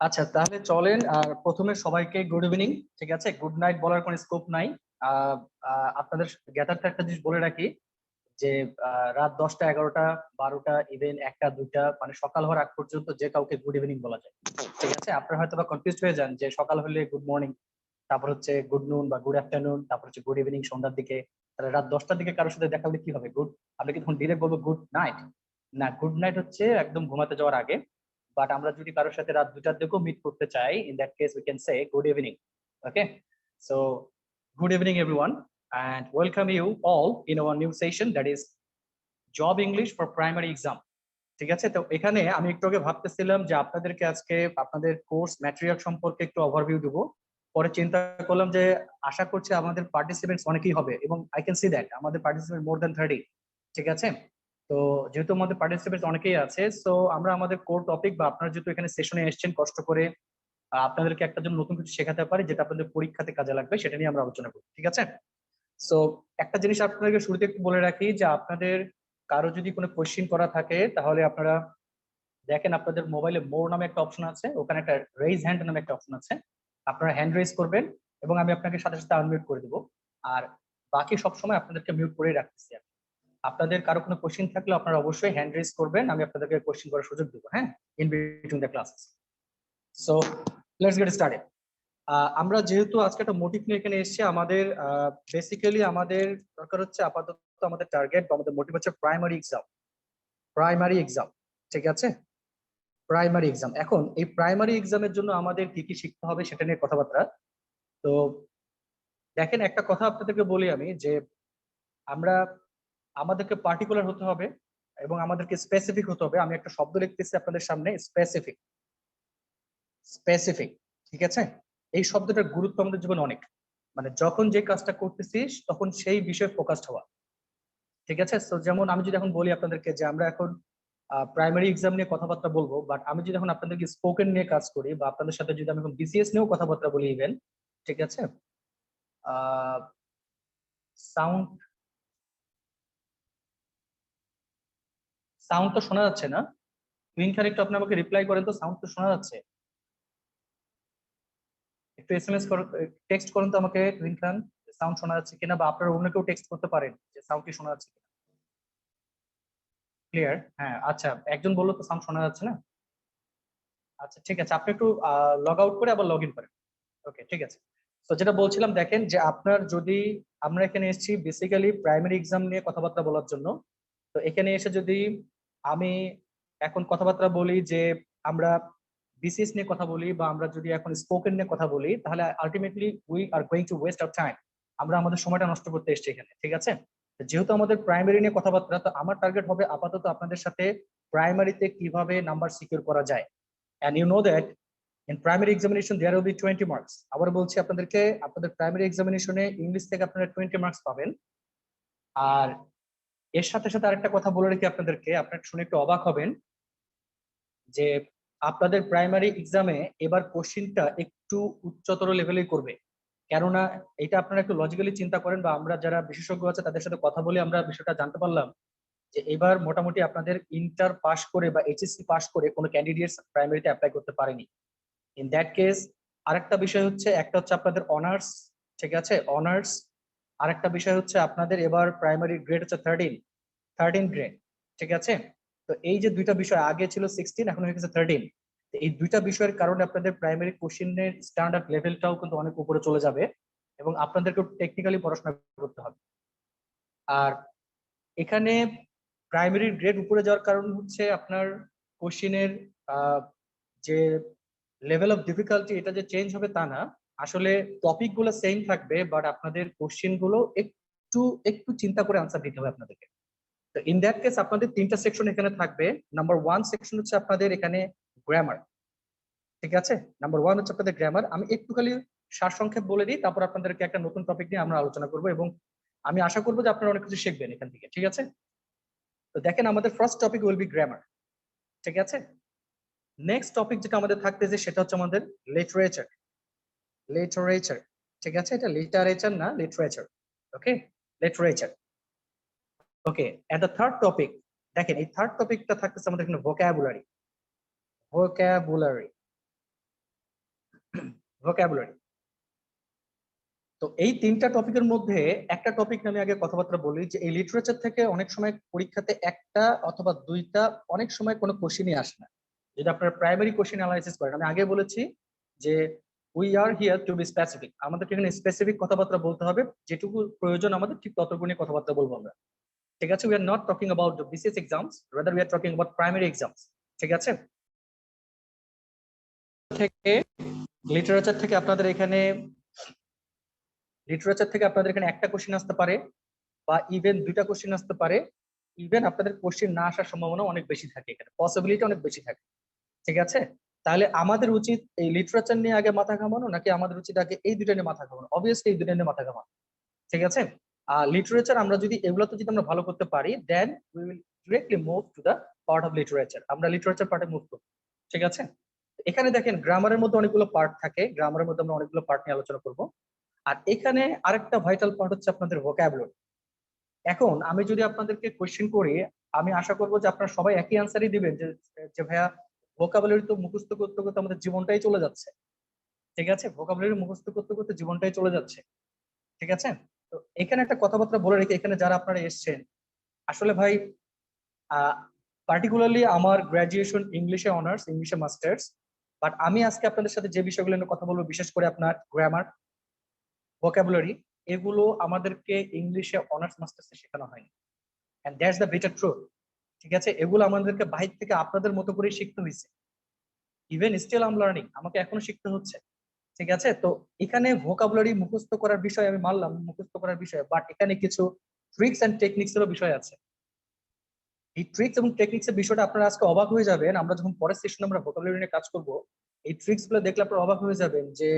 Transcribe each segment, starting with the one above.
আচ্ছা, তাহলে চলেন। আর প্রথমে সবাইকে গুড ইভিনিং। ঠিক আছে, গুড নাইট বলার কোনো স্কোপ নাই। আহ, আপনাদের জ্ঞাতার্থে একটা জিনিস বলে রাখি যে রাত 10টা 11টা 12টা ইভেন 1টা 2টা মানে সকাল হওয়ার আগ পর্যন্ত যে কাউকে গুড ইভিনিং বলা যায়। ঠিক আছে, আপনারা হয়তো বা কনফিউজ হয়ে যান যে সকাল হলে গুড মর্নিং, তারপর হচ্ছে গুড নুন বা গুড আফটারনুন, তারপর হচ্ছে গুড ইভিনিং সন্ধ্যার দিকে। তাহলে রাত 10টার দিকে কারোর সাথে দেখা হলে কি হবে? গুড, আমরা কি তখন ডিরেক্ট বলবো গুড নাইট? না, গুড নাইট হচ্ছে একদম ঘুমাতে যাওয়ার আগে। বাট আমরা যদি কারোর সাথে রাত 2টার দিকেও মিট করতে চাই, in that case we can say good evening. Okay, so good evening everyone, and welcome you all in our new session, that is job English for primary exam. ঠিক আছে, তো এখানে আমি একটু আগে ভাবতেছিলাম যে আপনাদেরকে আজকে আপনাদের কোর্স ম্যাটেরিয়াল সম্পর্কে একটু ওভারভিউ দেবো। পরে চিন্তা করলাম যে আশা করছি আমাদের পার্টিসিপেন্টস অনেকেই হবে, এবং আই ক্যান সি দ্যাট আমাদের পার্টিসিপেন্ট মোর দ্যান 30। ঠিক আছে, তো যেহেতু আমাদের পার্টিসিপেন্টস অনেকেই আছে, সো আমরা আমাদের কোর টপিক বা আপনারা যেহেতু এখানে সেশনে এসেছেন কষ্ট করে, আপনাদেরকে একটা জন্য নতুন কিছু শেখাতে পারি যেটা আপনাদের পরীক্ষাতে কাজে লাগবে, সেটা নিয়ে আমরা আলোচনা করি। ঠিক আছে, সো একটা জিনিস আপনাদেরকে শুরুতে একটু বলে রাখি যে আপনাদের কারো যদি কোনো কোয়েশ্চেন করা থাকে তাহলে আপনারা দেখেন আপনাদের মোবাইলে মোর নামে একটা অপশন আছে, ওখানে একটা রেইজ হ্যান্ড নামে একটা অপশন আছে। আপনারা হ্যান্ড রেইজ করবেন এবং আমি আপনাকে সাথে সাথে আনমিউট করে দেবো। আর বাকি সব সময় আপনাদেরকে মিউট করেই রাখতেছি আমি। আপনাদের কারো কোনো কোশ্চেন থাকলে আপনারা অবশ্যই হ্যান্ড রেইজ করবেন, আমি আপনাদেরকে কোশ্চেন করার সুযোগ দেবো, হ্যাঁ, in between the classes. So let's get started. আমরা যেহেতু আজকে একটা মোটিভ নিয়ে এখানে এসেছি, আমাদের বেসিক্যালি আমাদের দরকার হচ্ছে আপাতত আমাদের টার্গেট বা আমাদের মোটিভ হচ্ছে প্রাইমারি এক্সাম। প্রাইমারি এক্সাম, ঠিক আছে, প্রাইমারি এক্সাম। এখন এই প্রাইমারি এক্সামের জন্য আমাদের কি কি শিখতে হবে সেটা নিয়ে কথাবার্তা। তো দেখেন, একটা কথা আপনাদেরকে বলি আমি যে আমরা আমাদেরকে পার্টিকুলার হতে হবে এবং আমাদেরকে স্পেসিফিক হতে হবে। আমি একটা শব্দ লিখতেছি আপনাদের সামনে, স্পেসিফিক। স্পেসিফিক, ঠিক আছে, এই শব্দটার গুরুত্ব আমাদের জীবনে অনেক। মানে যখন যে কাজটা করতেছিস তখন সেই বিষয়ে ফোকাসড হওয়া। ঠিক আছে, তো যেমন আমি যদি এখন বলি আপনাদেরকে যে আমরা এখন প্রাইমারি এক্সাম নিয়ে কথাবার্তা বলবো, বাট আমি যদি এখন আপনাদেরকে স্পোকেন নিয়ে কাজ করি বা আপনাদের সাথে যদি আমি এখন বিসিএস নিয়েও কথাবার্তা বলি ইভেন, ঠিক আছে, সাউন্ড সাউন্ড তো শোনা যাচ্ছে না? টুইন খান একটু আপনি আমাকে রিপ্লাই করেন তো, সাউন্ড তো শোনা যাচ্ছে? একটু এসএমএস করুন, টেক্সট করুন তো আমাকে টুইন খান, সাউন্ড শোনা যাচ্ছে কিনা, বা আপনারা অন্য কেউ টেক্সট করতে পারেন যে সাউন্ড কি শোনা যাচ্ছে কিনা। ক্লিয়ার? হ্যাঁ, আচ্ছা, একজন বললো তো সাউন্ড শোনা যাচ্ছে না। আচ্ছা ঠিক আছে, আপনি একটু লগ আউট করে আবার লগ ইন করেন। ওকে, ঠিক আছে। তো যেটা বলছিলাম, দেখেন যে আপনার যদি, আমরা এখানে এসেছি বেসিক্যালি প্রাইমারি এক্সাম নিয়ে কথাবার্তা বলার জন্য। তো এখানে এসে যদি আমি এখন কথাবার্তা বলি যে আমরা বিসিএস নিয়ে কথা বলি বা আমরা যদি এখন স্পোকেন নিয়ে কথা বলি, তাহলে ultimately we are going to waste our time. আমরা আমাদের সময়টা নষ্ট করতে এসেছি এখানে। ঠিক আছে, তো যেহেতু আমাদের প্রাইমারি নিয়ে কথাবার্তা, তো আমার টার্গেট হবে আপাতত আপনাদের সাথে প্রাইমারিতে কিভাবে নাম্বার সিকিউর করা যায়। And you know that in primary examination there will be 20 marks. আবার বলছি আপনাদেরকে, আপনাদের প্রাইমারি এক্সামিনেশনে ইংলিশ থেকে আপনারা 20 মার্কস পাবেন। আর এর সাথে সাথে আরেকটা কথা বলে রেখে আপনাদেরকে, আপনারা শুনে একটু অবাক হবেন যে আপনাদের প্রাইমারি এক্সামে এবার কোশ্চিনটা একটু উচ্চতর লেভেলেই করবে। কেননা এটা আপনারা একটু লজিক্যালি চিন্তা করেন, বা আমরা যারা বিশেষজ্ঞ আছে তাদের সাথে কথা বলে আমরা বিষয়টা জানতে পারলাম যে এবার মোটামুটি আপনাদের ইন্টার পাস করে বা এইচএসসি পাস করে কোনো ক্যান্ডিডেটস প্রাইমারিতে অ্যাপ্লাই করতে পারেনি। ইন দ্যাট কেস আরেকটা বিষয় হচ্ছে, একটা হচ্ছে আপনাদের অনার্স, ঠিক আছে, অনার্স। আরেকটা বিষয় হচ্ছে আপনাদের এবার প্রাইমারি গ্রেড হচ্ছে 13 গ্রেড। ঠিক আছে, তো এই যে দুইটা বিষয়, আগে ছিল 16 এখন হয়ে গেছে 13। এই দুইটা বিষয়ের কারণে আপনাদের প্রাইমারি কোশ্চেনের স্ট্যান্ডার্ড লেভেলটাও কিন্তু অনেক উপরে চলে যাবে এবং আপনাদেরকে টেকনিক্যালি পড়াশোনা করতে হবে। আর এখানে প্রাইমারি গ্রেড উপরে যাওয়ার কারণ হচ্ছে আপনার কোশ্চেনের যে লেভেল অফ ডিফিকাল্টি, এটা যে চেঞ্জ হবে তা না। আসলে টপিক গুলো সেম থাকবে, বাট আপনাদের কোশ্চেন গুলো একটু একটু চিন্তা করে আনসার দিতে হবে আপনাদেরকে। তো ইন দ্যাট কেস আপনাদের তিনটা সেকশন এখানে থাকবে। নাম্বার ওয়ান সেকশন হচ্ছে আপনাদের এখানে গ্রামার। ঠিক আছে, নাম্বার ওয়ান হচ্ছে আপনাদের গ্রামার। আমি একটু খালি সারসংক্ষেপ বলে দিই, তারপর আপনাদেরকে একটা নতুন টপিক নিয়ে আমরা আলোচনা করবো এবং আমি আশা করবো যে আপনারা অনেক কিছু শিখবেন এখান থেকে। ঠিক আছে, তো দেখেন আমাদের first topic will be grammar. ঠিক আছে, নেক্সট টপিক যেটা আমাদের থাকতেছে সেটা হচ্ছে আমাদের লিটারেচার। লিটারেচার, ঠিক আছে, এটা লিটারেচার না, literature. Okay, literature. Okay, and the third topic, দেখেন এই থার্ড টপিকটা থাকতেছে আমাদের এখানে ভোকাবুলারি। Vocabulary, vocabulary. তো এই তিনটা টপিকের মধ্যে একটা টপিক আমি আগে কথাবার্তা বলি, যে এই লিটারেচার থেকে অনেক সময় পরীক্ষাতে একটা অথবা দুইটা, অনেক সময় কোনো কোশ্চেনই আসে না যদি আপনারা প্রাইমারি কোশ্চেন অ্যানালাইসিস করেন। আমি আগে বলেছি যে we are here two B specific, আমাদেরকে এখানে স্পেসিফিক কথাবার্তা বলতে হবে, যেটুকু প্রয়োজন আমাদের ঠিক ততটুকুনি কথাবার্তা বলবো আমরা। ঠিক আছে, we are not talking about the BCS exams, rather we are talking about primary exams. ঠিক আছে, থেকে লিটারেচার থেকে আপনাদের এখানে একটা কোশ্চেন আসতে পারে, বা ইভেন দুইটা কোশ্চেন আসতে পারে। ইভেন আপনাদের কোশ্চেন না আসার সম্ভাবনা অনেক বেশি থাকে, এখানে পসিবিলিটি অনেক বেশি থাকে। ঠিক আছে, তাহলে আমাদের উচিত এই লিটারেচার নিয়ে আগে মাথা ঘামানো, নাকি আমাদের উচিত আগে এই দুইটা নিয়ে মাথা ঘামানো? অবভিয়াসলি এই দুইটা নিয়ে মাথা ঘামানো। ঠিক আছে, লিটারেচার আমরা যদি এগুলোতে যদি আমরা ভালো করতে পারি, then we will directly move to the part of literature, আমরা লিটারেচার পার্টে মুভ করব। ঠিক আছে, এখানে দেখেন গ্রামারের মধ্যে অনেকগুলো পার্ট থাকে, গ্রামারের মধ্যে আমরা অনেকগুলো পার্ট নিয়ে আলোচনা করব। আর এখানে আরেকটা ভাইটাল পার্ট হচ্ছে আপনাদের ভোকাবুলারি। এখন আমি যদি আপনাদেরকে কোশ্চেন করি, আমি আশা করবো যে আপনারা সবাই একই অ্যান্সারই দিবেন, যে যে ভাইয়া ভোকাবুলারি তো মুখস্থ করতে করতে আমাদের জীবনটাই চলে যাচ্ছে। ঠিক আছে, ভোকাবুলারি মুখস্থ করতে করতে জীবনটাই চলে যাচ্ছে। ঠিক আছে, তো এখানে একটা কথাবার্তা বলে রেখে, এখানে যারা আপনারা এসছেন, আসলে ভাই পার্টিকুলারলি আমার গ্রাজুয়েশন ইংলিশে অনার্স, ইংলিশে মাস্টার্স, বাট আমি আজকে আপনাদের সাথে যে বিষয়গুলো নিয়ে কথা বলবো, বিশেষ করে আপনার গ্রামার, ভোকাবুলারি, এগুলো আমাদেরকে ইংলিশে অনার্স মাস্টার্সে শেখানো হয়নি, and that's the bitter truth. ঠিক আছে, এগুলো আমাদেরকে বাহির থেকে আপনাদের মতো করে শিখতে হয়েছে। ইভেন স্টিল আম লার্নিং, আমাকে এখনো শিখতে হচ্ছে। ঠিক আছে, তো এখানে ভোকাবুলারি মুখস্থ করার বিষয় আমি মানলাম, মুখস্থ করার বিষয়, বাট এখানে কিছু ট্রিক্স এন্ড টেকনিক্স এরও বিষয় আছে। এই ট্রিক্স এবং টেকনিক্স এর বিষয়টা আপনারা আজকে অবাক হয়ে যাবেন, আমরা যখন পরের সেশনে আমরা ভোকাবুলারি নিয়ে কাজ করব, এই ট্রিক্স গুলো দেখলে আপনারা অবাক হয়ে যাবেন যে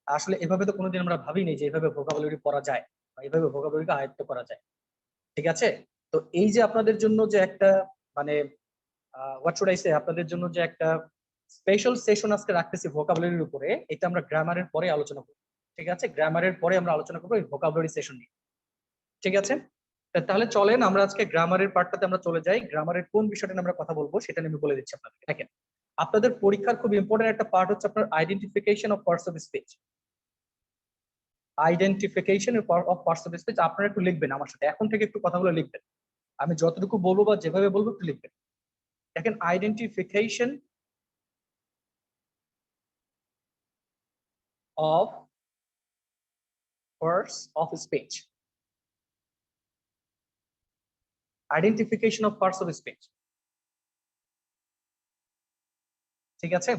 আসলে এভাবে তো কোনোদিন আমরা ভাবিনি যে এভাবে ভোকাবুলারি পড়া যায়, বা এভাবে ভোকাবুলারিকে আয়ত্ত করা যায়। ঠিক আছে, তো এই যে আপনাদের জন্য যে একটা মানে হোয়াট শুড আই সে, আপনাদের জন্য যে একটা স্পেশাল সেশন আজকে রাখতেছি ভোকাবুলারির উপরে, এটা আমরা গ্রামারের পরে আলোচনা করব। ঠিক আছে, গ্রামারের পরে আমরা আলোচনা করবো এই ভোকাবুলারি সেশন নিয়ে। ঠিক আছে, তাহলে চলেন আমরা আজকে গ্রামারের পার্টটাতে আমরা চলে যাই। গ্রামারের কোন বিষয়টা নিয়ে আমরা কথা বলবো সেটা নিয়ে আমি বলে দিচ্ছি আপনাদের। দেখেন, আপনাদের পরীক্ষার খুব ইম্পর্টেন্ট একটা পার্ট হচ্ছে আপনার identification of parts of speech. Identification of parts of speech আপনারা একটু লিখবেন আমার সাথে, এখন থেকে একটু কথাগুলো লিখবেন। আমি যতটুকু বলবো বা যেভাবে বলবো একটু লিখবেন। দেখেন, identification of parts of speech, identification of parts of speech. ঠিক আছে,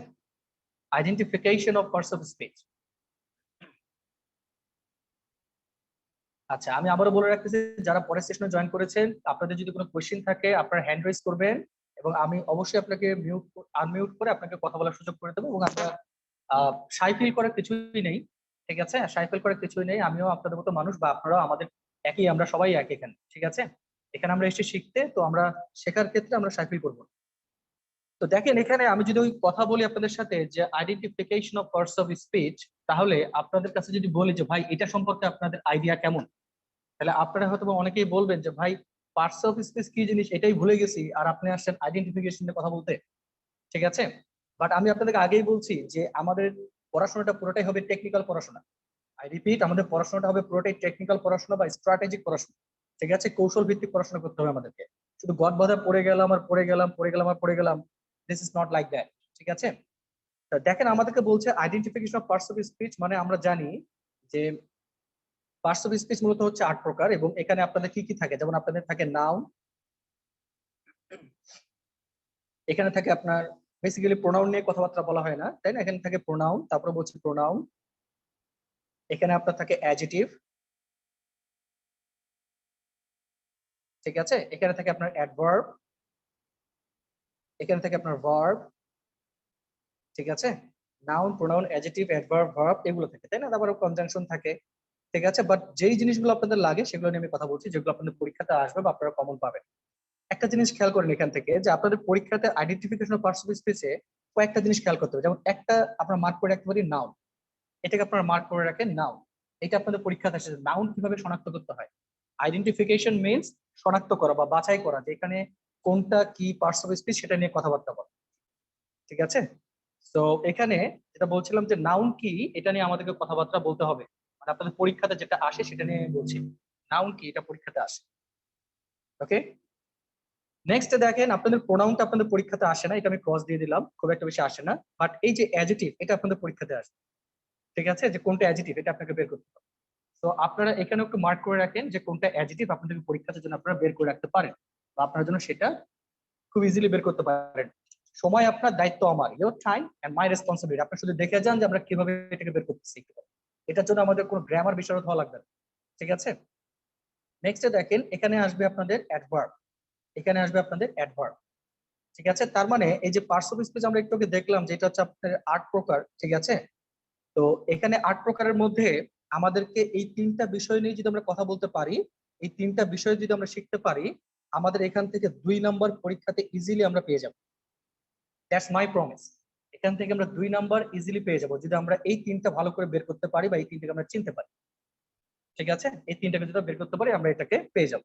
identification of parts of speech. আচ্ছা, আমি আবারও বলে রাখতেছি, যারা পরের সেশনে জয়েন করেছেন, আপনাদের যদি কোনো কোশ্চেন থাকে আপনারা হ্যান্ড রেজ করবেন, এবং আমি অবশ্যই আপনাকে মিউট আনমিউট করে আপনাকে কথা বলার সুযোগ করে দেবো। এবং আমরা সাই ফিল করার কিছুই নেই। ঠিক আছে, সাই ফিল করার কিছুই নেই, আমিও আপনাদের মতো মানুষ, বা আপনারাও আমাদের একই, আমরা সবাই এক এখানে। ঠিক আছে, এখানে আমরা এসে শিখতে, তো আমরা শেখার ক্ষেত্রে আমরা সাই ফিল করবো না। তো দেখেন, এখানে আমি যদি ওই কথা বলি আপনাদের সাথে যে identification of parts of speech, তাহলে আপনাদের কাছে যদি বলি যে ভাই এটা সম্পর্কে আপনাদের আইডিয়া কেমন, তাহলে আপনারা হয়তো অনেকেই বলবেন যে ভাই পার্টস অফ স্পিচ কি জিনিস এটাই ভুলে গেছি, আর আপনি আসছেন আইডেন্টিফিকেশন নিয়ে কথা বলতে। ঠিক আছে, বাট আমি আপনাদেরকে আগেই বলছি যে আমাদের পড়াশোনাটা পুরোটাই হবে টেকনিক্যাল পড়াশোনা। আই রিপিট, আমাদের পড়াশোনাটা হবে পুরোটাই টেকনিক্যাল পড়াশোনা বা স্ট্র্যাটেজিক পড়াশোনা। ঠিক আছে, কৌশল ভিত্তিক পড়াশোনা করতে হবে আমাদেরকে। শুধু গদ বাঁধা পড়ে গেলাম আর পড়ে গেলাম, পড়ে গেলাম আর পড়ে গেলাম, this is not like that. ঠিক আছে, তা দেখেন আমাদেরকে বলছে identification of parts of speech, মানে আমরা জানি যে পার্টস অফ স্পিচ মূলত হচ্ছে 8 প্রকার, এবং এখানে আপনাদের কি কি থাকে, যেমন আপনাদের থাকে নাউন, এখানে থাকে আপনার বেসিক্যালি প্রোনাউন নিয়ে কথাবার্তা বলা হয় না, তাই না? এখানে থাকে প্রোনাউন, তারপরে বলছি প্রোনাউন, এখানে আপনার থাকে অ্যাডজেটিভ। ঠিক আছে, এখানে থাকে আপনার অ্যাডভার্ব, এখানে থাকে আপনার ভার্ব। ঠিক আছে, noun, pronoun, adjective, adverb, verb এগুলো থাকে, তাই না? তারপরে কনজাংশন থাকে। ঠিক আছে, বাট যেই জিনিসগুলো আপনাদের লাগে সেগুলো নিয়ে আমি কথা বলছি, যেগুলো আপনাদের পরীক্ষাতে আসবে বা আপনারা কমন পাবেন। একটা জিনিস খেয়াল করেন এখান থেকে, যে আপনাদের পরীক্ষাতে আইডেন্টিফিকেশন অফ পার্টস অফ স্পিচে কয়েকটা জিনিস খেয়াল করতে হবে। যেমন একটা আপনার মার্ক করে রাখতে পারি নাউন, এটাকে আপনারা মার্ক করে রাখেন নাউন। এটা আপনাদের পরীক্ষাতে আসে, নাউন কিভাবে শনাক্ত করতে হয়। আইডেন্টিফিকেশন মিন্স শনাক্ত করা বা বাছাই করা, যে এখানে কোনটা কি পার্টস অফ স্পিচ সেটা নিয়ে কথাবার্তা বলা। ঠিক আছে? তো এখানে যেটা বলছিলাম যে নাউন কি এটা নিয়ে আমাদেরকে কথাবার্তা বলতে হবে, মানে আপনাদের পরীক্ষাতে যেটা আসে সেটা নিয়ে আমি বলছি। নাউন কি এটা পরীক্ষাতে আসে। ওকে, নেক্সট দেখেন আপনাদের প্রোনাউনটা আপনাদের পরীক্ষাতে আসে না, এটা আমি ক্রস দিয়ে দিলাম, খুব একটা বেশি আসে না। বাট এই যে অ্যাডজেক্টিভ এটা আপনাদের পরীক্ষাতে আসে। ঠিক আছে, যে কোনটা অ্যাডজেক্টিভ এটা আপনাকে বের করতে হবে। তো আপনারা এখানে একটু মার্ক করে রাখেন যে কোনটা অ্যাডজেক্টিভ আপনাদের পরীক্ষাতে জন্য আপনারা বের করে রাখতে পারেন, বা আপনার জন্য সেটা খুব ইজিলি বের করতে পারেন। সময় আপনার, দায়িত্ব আমার, your time and my responsibility. আপনি শুধু দেখে যান যে আমরা কিভাবে এটাকে বের করতেছি। এটার জন্য আমাদের কোনো গ্রামার বিশারদ হওয়া লাগবে না। ঠিক আছে, নেক্সট দেখেন এখানে আসবে আপনাদের অ্যাডভার্ব। এখানে আসবে আপনাদের অ্যাডভার্ব। ঠিক আছে, তার মানে এই যে পার্টস অফ স্পিচ আমরা একটু আগে দেখলাম যে এটা হচ্ছে আপনাদের 8 প্রকার। ঠিক আছে, তো এখানে 8 প্রকারের মধ্যে আমাদেরকে এই 3টা বিষয় নিয়ে যদি আমরা কথা বলতে পারি, এই 3টা বিষয় যদি আমরা শিখতে পারি, আমাদের এখান থেকে 2 নম্বর পরীক্ষাতে ইজিলি আমরা পেয়ে যাব। That's my promise. এখান থেকে আমরা 2 নাম্বার ইজিলি পেয়ে যাব যদি আমরা এই 3টা ভালো করে বের করতে পারি, বা এই 3টাকে আমরা চিনতে পারি। ঠিক আছে, এই 3টাকে যদি বের করতে পারি আমরা এটাকে পেয়ে যাব।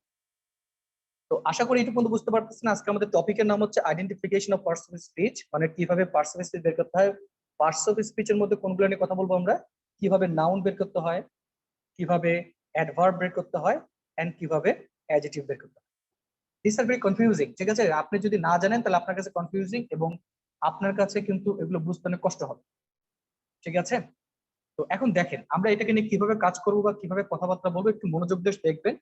তো আশা করি এটুকু বুঝতে পারতেছেন। আজকে আমাদের টপিকের নাম হচ্ছে identification of parts of speech, মানে কিভাবে পার্টস অফ স্পিচ বের করতে হয়। পার্টস অফ স্পিচের মধ্যে কোনগুলো নিয়ে কথা বলবো আমরা, কিভাবে নাউন বের করতে হয়, কিভাবে অ্যাডভার্ব বের করতে হয়, এন্ড কিভাবে অ্যাডজেক্টিভ বের করতে হয়। This are very confusing. ঠিক আছে, আপনি যদি না জানেন তাহলে আপনার কাছে কনফিউজিং, এবং আপনার কাছে কিন্তু এগুলো বুঝতে অনেক কষ্ট হবে। ঠিক আছে, তো এখন দেখেন আমরা এটাকে নিয়ে কিভাবে কাজ করবো বা কিভাবে কথাবার্তা বলবো, একটু মনোযোগ দিয়ে দেখবেন।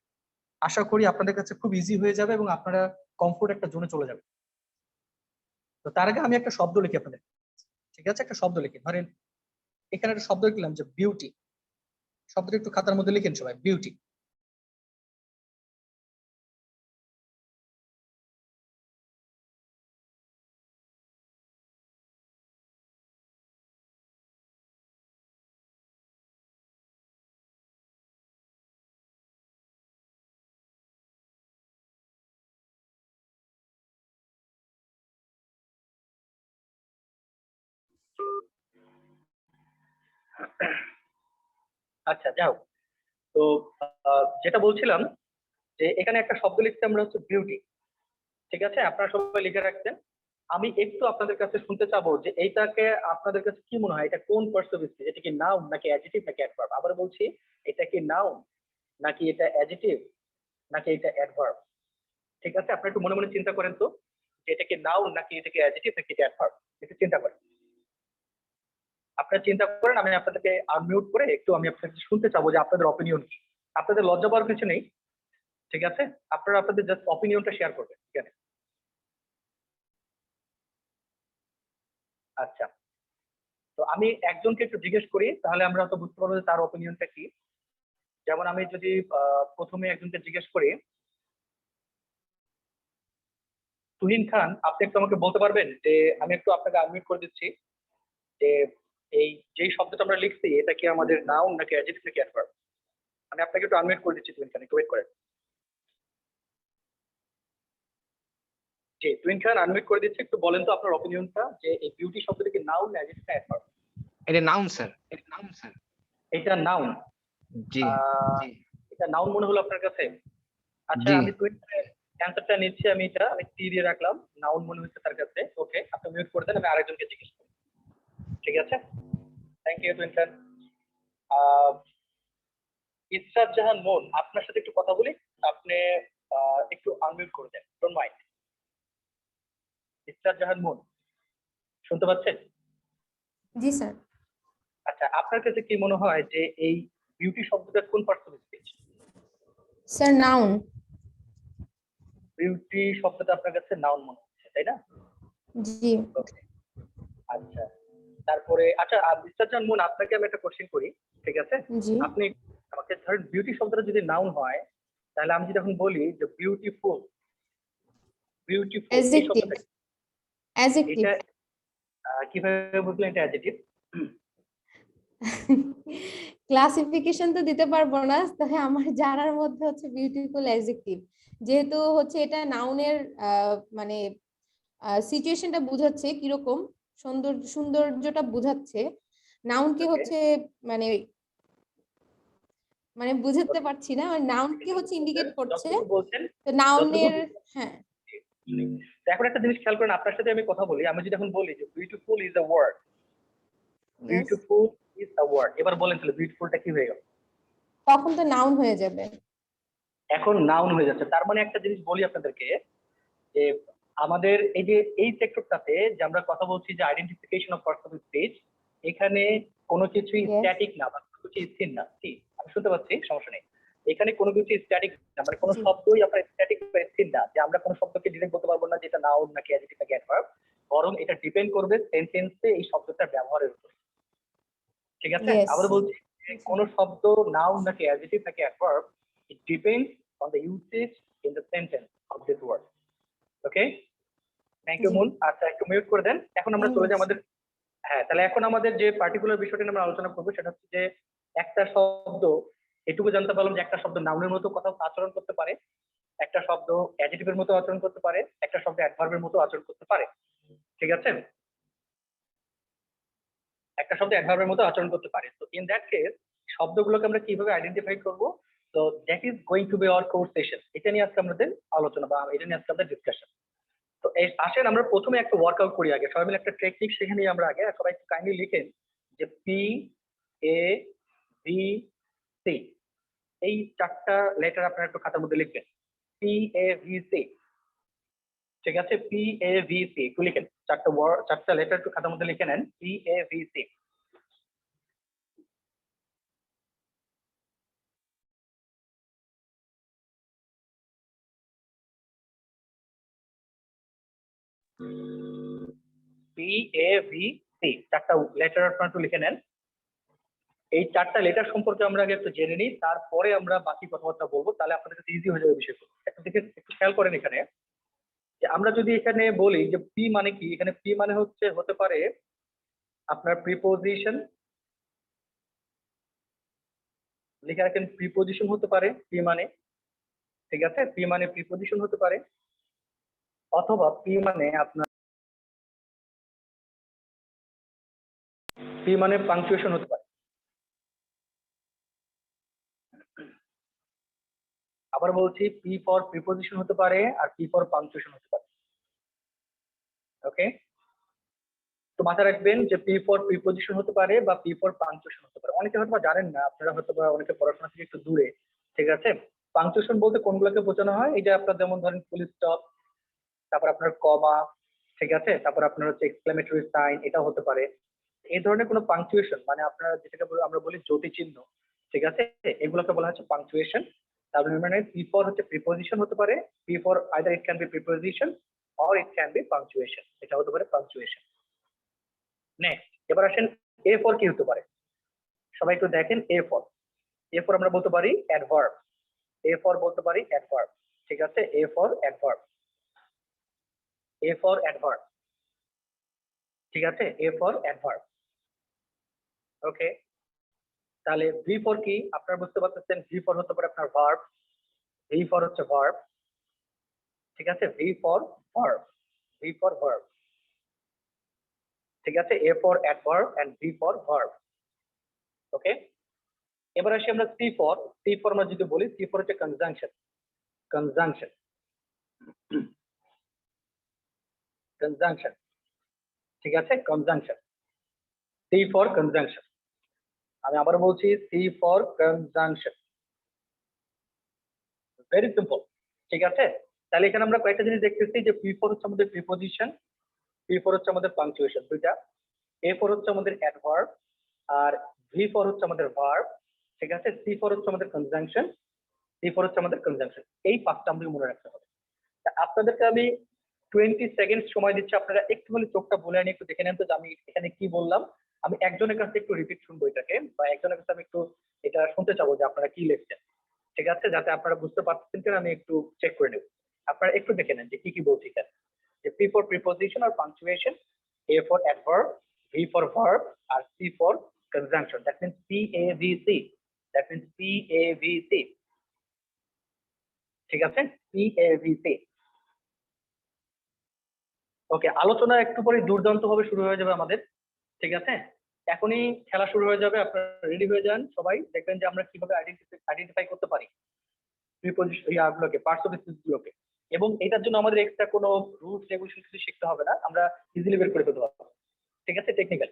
আশা করি আপনাদের কাছে খুব ইজি হয়ে যাবে এবং আপনারা কমফোর্ট একটা জোনে চলে যাবে। তো তার আগে আমি একটা শব্দ লিখি আপনাদের। ঠিক আছে, একটা শব্দ লিখি, ধরেন এখানে একটা শব্দ লিখলাম যে বিউটি। শব্দটা একটু খাতার মধ্যে লিখেন সবাই, বিউটি। আচ্ছা, যাও। তো যেটা বলছিলাম যে এখানে একটা শব্দ লিখতে আমরা হচ্ছে বিউটি। ঠিক আছে, আপনারা সবাই লিখে রাখছেন। আমি একটু আপনাদের কাছে শুনতে চাবো যে এইটাকে আপনাদের কাছে কি মনে হয়, এটা কোন পার্টস অফ স্পিচ? এটা কি নাউন নাকি অ্যাডজেক্টিভ নাকি অ্যাডভার্ব? আবার বলছি, এটা কি নাউন নাকি এটা অ্যাডজেক্টিভ নাকি এটা অ্যাডভার্ব? ঠিক আছে, আপনি একটু মনে মনে চিন্তা করেন তো, যে এটা কি নাউন নাকি এটা কি অ্যাডজেক্টিভ নাকি এটা অ্যাডভার্ব। একটু চিন্তা করেন, আপনারা চিন্তা করেন। আমি আপনাদেরকে আনমিউট করে একটু আমি আপনাদের শুনতে চাবো যে আপনাদের অপিনিয়ন কি। আপনাদের লজ্জা পাওয়ার কিছু নেই। ঠিক আছে, আপনারা আপনাদের জাস্ট অপিনিয়নটা শেয়ার করবেন। ঠিক আছে, আচ্ছা। তো আমি একজনকে একটু জিজ্ঞেস করি, তাহলে আমরা তো বুঝতে পারবো যে তার অপিনিয়নটা কি। যেমন আমি যদি প্রথমে একজনকে জিজ্ঞেস করি, তুহিন খান, আপনি একটু আমাকে বলতে পারবেন যে, আমি একটু আপনাকে আনমিউট করে দিচ্ছি, যে এই যেই শব্দটা আমরা লিখছি এটা কি আমাদের নাউন নাকি অ্যাডজেক্টিভ নাকি অ্যাডভার্ব? আমি আপনাকে একটু আনমিউট করে দিচ্ছি, তুহিন খান, একটু ওয়েট করেন। জি, তুহিন খান আনমিউট করে দিচ্ছি, একটু বলেন তো আপনার অপিনিয়নটা, যে এই বিউটি শব্দটা কি নাউন না অ্যাডজেক্টিভ না অ্যাডভার্ব? এটা নাউন স্যার। এটা নাউন। জি। এটা নাউন মনে হলো আপনার কাছে? আচ্ছা, জি। আমি তুহিন খানের অ্যান্সারটা নিচ্ছি, আমি টি দিয়ে রাখলাম, নাউন মনে হচ্ছে তার কাছে। ওকে, আপনি মিউট করে দেন, আমি আরেকজনকে জিজ্ঞেস করি। ঠিক আছে, থ্যাংক ইউ তুহিন খান। আহ, ইসরাত জাহান মন, আপনার সাথে একটু কথা বলি। আপনি একটু আনমিউট করে দেন, ডোন্ট মাইন্ড। ইসরাত জাহান মন, শুনতে পাচ্ছেন? জি স্যার। আচ্ছা, আপনার কাছে কি মনে হয় যে এই বিউটি শব্দটা কোন parts of speech? Sir noun. Beauty শব্দটা আপনার কাছে নাউন মনে হচ্ছে, তাই না? জি। ওকে, আচ্ছা। তারপরে আচ্ছা, ইসরাত জাহান মন, আপনাকে আমি একটা কোশ্চেন করি। ঠিক আছে, জি। আপনি আমাকে ধরেন বিউটি শব্দটা যদি নাউন হয়, তাহলে আমি যদি এখন বলি যে বিউটিফুল, বিউটিফুল এই অ্যাডজেক্টিভ। শব্দটা অ্যাডজেক্টিভ। এটা কিভাবে বুঝলেন এটা অ্যাডজেক্টিভ? ক্লাসিফিকেশন তো দিতে পারবো না, তবে আমার জানার মধ্যে হচ্ছে বিউটিফুল অ্যাডজেক্টিভ। যেহেতু হচ্ছে এটা নাউনের মানে সিচুয়েশনটা বোঝাচ্ছে কিরকম, সৌন্দর্যটা বোঝাচ্ছে। নাউনকে ওকে, হচ্ছে মানে মানে বুঝাতে ওকে, পারছি না, নাউনকে হচ্ছে ইন্ডিকেট করছে। যতটুকু বলছেন, তো যতটুকু নাউনের হ্যাঁ। তো এখন একটা জিনিস খেয়াল করেন, আপনার সাথে আমি কথা বলি, আমি যদি এখন বলি যে beautiful is a word, Yes. Beautiful is a word, এবার বলেন তাহলে বিউটিফুলটা কি হয়ে গেল? তখন তো নাউন হয়ে যাবে। এখন নাউন হয়ে যাচ্ছে। তার মানে একটা জিনিস বলি আপনাদেরকে, যে আমাদের এই যে এই সেক্টরটাতে যে আমরা কথা বলছি যে identification of parts of speech, এখানে কোনো কিছুই Yes. স্ট্যাটিক না বা কোনো কিছু স্থির না। কি আমি শুনতে পাচ্ছি? সমস্যা নেই। এখানে কোনো কিছু স্ট্যাটিক না, মানে কোনো জি। শব্দই আপনার স্ট্যাটিক বা স্থির না, যে আমরা কোনো শব্দকে ডিরেক্ট বলতে পারবো না যে এটা নাউন নাকি অ্যাডজেক্টিভ নাকি অ্যাডভার্ব, বরং এটা ডিপেন্ড করবে সেন্টেন্সে এই শব্দটার ব্যবহারের উপর। ঠিক আছে? Yes. আবার বলছি, যে কোনো শব্দ নাউন নাকি অ্যাডজেক্টিভ নাকি adverb, it depends on the usage in the sentence of this word. Okay, thank you ji. মুন। আচ্ছা, একটু মিউট করে দেন। এখন আমরা চলে যাই Yes. আমাদের, হ্যাঁ, তাহলে এখন আমাদের যে পার্টিকুলার বিষয়টা নিয়ে আমরা আলোচনা করবো সেটা হচ্ছে যে একটা শব্দ, এটুকু জানতে পারলাম যে একটা শব্দ নাউনের মতো কথা আচরণ করতে পারে, একটা শব্দ অ্যাডজেক্টিভের মতো আচরণ করতে পারে, একটা শব্দ অ্যাডভার্বের মতো আচরণ করতে পারে। ঠিক আছে? একটা শব্দ অ্যাডভার্বের মতো আচরণ করতে পারে। তো ইন দ্যাট কেস শব্দগুলোকে আমরা কিভাবে আইডেন্টিফাই করব? তো that is going to B hour course session. এটা নিয়ে আজকে আমাদের আলোচনা বা এটা নিয়ে আজকে আমাদের ডিসকাশন। তো আসেন আমরা প্রথমে একটা ওয়ার্কআউট করি আগে, সবাই মিলে একটা টেকনিক শিখে নিই আমরা আগে। সবাই একটু কাইন্ডলি লিখেন যে পি এ ভি সি, এই চারটা লেটার আপনারা একটু খাতার মধ্যে লিখবেন। পি এ ভি সি, ঠিক আছে? পি এ ভি সি একটু লিখেন, চারটা ওয়ার্ড, চারটা লেটার একটু খাতার মধ্যে লিখে নেন। P A V C. P A V C, চারটা লেটার আপনারা একটু লিখে নেন। এই চারটা লেটার সম্পর্কে আমরা আগে একটু জেনে নিই, তারপরে আমরা বাকি কথাবার্তা বলবো, তাহলে আপনাদের কাছে ইজি হয়ে যাবে বিষয়গুলো। একটা দিকে একটু খেয়াল করেন এখানে, যে আমরা যদি এখানে বলি যে পি মানে কি, এখানে পি মানে হচ্ছে হতে পারে আপনার প্রিপোজিশন, লিখে রাখেন প্রিপোজিশন হতে পারে পি মানে। ঠিক আছে? পি মানে প্রিপোজিশন হতে পারে, অথবা পি মানে আপনার পি মানে পাংচুয়েশন হতে পারে। আবার বলছি, পি ফর প্রিপোজিশন হতে পারে আর পি ফর পাংচুয়েশন হতে পারে। ওকে, তো মাথায় রাখবেন যে পি ফর প্রিপোজিশন হতে পারে বা পি ফর পাংচুয়েশন হতে পারে। অনেকে হয়তো বা জানেন না, আপনারা হয়তো বা অনেকে পড়াশোনা থেকে একটু দূরে। ঠিক আছে? পাংচুয়েশন বলতে কোনগুলোকে বোঝানো হয়? এই যে আপনার যেমন ধরেন ফুল স্টপ, তারপর আপনার কমা, ঠিক আছে, তারপর আপনার হচ্ছে এক্সক্লেমেটরি সাইন, এটা হতে পারে। এই ধরনের কোনো পাংচুয়েশন মানে আপনারা যেটাকে আমরা বলি জ্যোতি চিহ্ন, ঠিক আছে, এগুলোকে বলা হচ্ছে পাংচুয়েশন। তার মানে পি ফর হচ্ছে প্রিপোজিশন হতে পারে, P for either it can B preposition or it can B punctuation, এটা হতে পারে পাংচুয়েশন। নেক্সট, এবার আসেন এ ফর কি হতে পারে? সবাই একটু দেখেন এ ফর। এ ফর আমরা বলতে পারি অ্যাডভার্ব, এ ফর বলতে পারি অ্যাডভার্ব। ঠিক আছে? A for adverb, A for adverb. ঠিক আছে? A for adverb. ওকে, তাহলে ভি ফর কি আপনারা বুঝতে পারতেছেন? ভি ফর হতে পারে আপনার ভার্ব, ভি ফর হচ্ছে ভার্ব। ঠিক আছে? V for verb, V for verb. ঠিক আছে? A for adverb and V for verb. Okay, এবার আসি আমরা সি ফর। সি ফর আমরা যদি বলি, সি ফর হচ্ছে কনজাংশন, কনজাংশন, কনজাংশন। ঠিক আছে? Conjunction, C for conjunction. আমি আবার বলছি, C for conjunction. Very simple. ঠিক আছে? তাহলে এখানে আমরা কয়েকটা জিনিস দেখতেছি, যে পি ফর হচ্ছে আমাদের প্রিপোজিশন, পি ফর হচ্ছে আমাদের পাংচুয়েশন দুইটা, এ ফর হচ্ছে আমাদের অ্যাডভার্ব, আর ভি ফর হচ্ছে আমাদের ভার্ব। ঠিক আছে? সি ফর হচ্ছে আমাদের কনজাংশন, সি ফর হচ্ছে আমাদের কনজাংশন। এই পাঁচটা আমাদের মনে রাখতে হবে। তা আপনাদেরকে আমি 20 সেকেন্ড সময় দিচ্ছি, আপনারা একটুখানি চোখটা বলে নিয়ে একটু দেখে নেন তো যে আমি এখানে কি বললাম। আমি একজনের কাছে একটু রিপিট শুনবো এটাকে, বা একজনের কাছে আমি একটু এটা শুনতে চাবো যে আপনারা কি লিখছেন। ঠিক আছে? যাতে আপনারা বুঝতে পারছেন কিনা আমি একটু চেক করে নেব। আপনারা একটু দেখে নেন যে কি কি বলছি এখানে। যে পি ফর প্রিপোজিশন আর punctuation, A for adverb, V for verb, আর C for conjunction. That means P A V C, that means P A V C. ঠিক আছে? P A V C. Okay, আলোচনা একটু পরে দুর্দান্ত ভাবে শুরু হয়ে যাবে আমাদের। ঠিক আছে? এখনই খেলা শুরু হয়ে যাবে, আপনারা রেডি হয়ে যান সবাই। দেখবেন যে আমরা কিভাবে আইডেন্টিফাই করতে পারি প্রিপোজিশন ইয়াগুলোকে, পার্টস অফ স্পিচ গুলোকে। এবং এটার জন্য আমাদের এক্সট্রা কোনো রুলস রেগুলেশন কিছু শিখতে হবে না, আমরা ইজিলি বের করে ফেলতে পারবো। ঠিক আছে, টেকনিক্যাল।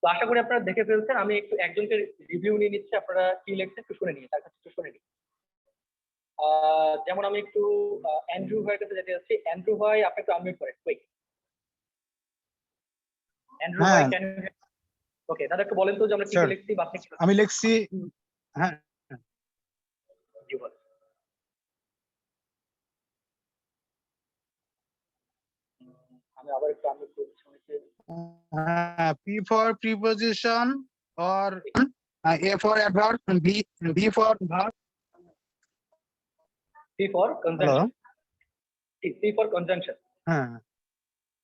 তো আশা করি আপনারা দেখে ফেলছেন। আমি একটু একজনকে রিভিউ নিয়ে নিচ্ছি, আপনারা কি লিখছেন একটু শুনে নিয়ে, তার কাছে একটু শুনে নিই। যেমন আমি একটু অ্যান্ড্রু ভাইয়ের কাছে যেতে যাচ্ছি। অ্যান্ড্রু ভাই, আপনি একটু আনমিউট করেন, কুইক। অ্যান্ড্রু ভাই, হ্যাঁ ক্যান ইউ? ওকে, দাদা একটু বলেন তো যে আমরা কি কি স্যার, লিখছি বা আপনি কি আমি লিখছি। হ্যাঁ জি বলেন। আমি আবার একটু আনমিউট করছি অনেকে। P for preposition or A for adverb, B for verb. C for hello, conjunction. C for conjunction. হ্যাঁ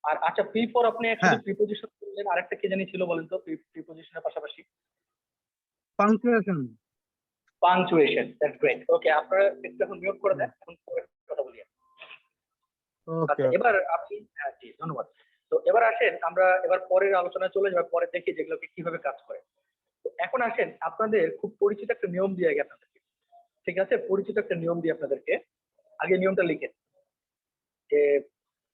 আর আচ্ছা, পি ফর আপনি হ্যাঁ অ্যাকচুয়ালি প্রিপোজিশন বললেন, আরেকটা কি জানি ছিল বলেন তো প্রিপোজিশনের পাশাপাশি? punctuation. Punctuation. That's great. Okay, আপনারা একটু এখন মিউট করে দেন, এখন পরে কথা বলি। ওকে আচ্ছা, এবার আপনি, হ্যাঁ জি ধন্যবাদ। তো এবার আসেন আমরা এবার পরের আলোচনায় চলে যাবো, পরে দেখি যেগুলোকে কিভাবে কাজ করে। তো এখন আসেন আপনাদের খুব পরিচিত একটা নিয়ম দিয়ে আগে আপনাদেরকে, ঠিক আছে, পরিচিত একটা নিয়ম দিয়ে আপনাদেরকে। আগে নিয়মটা লিখেন যে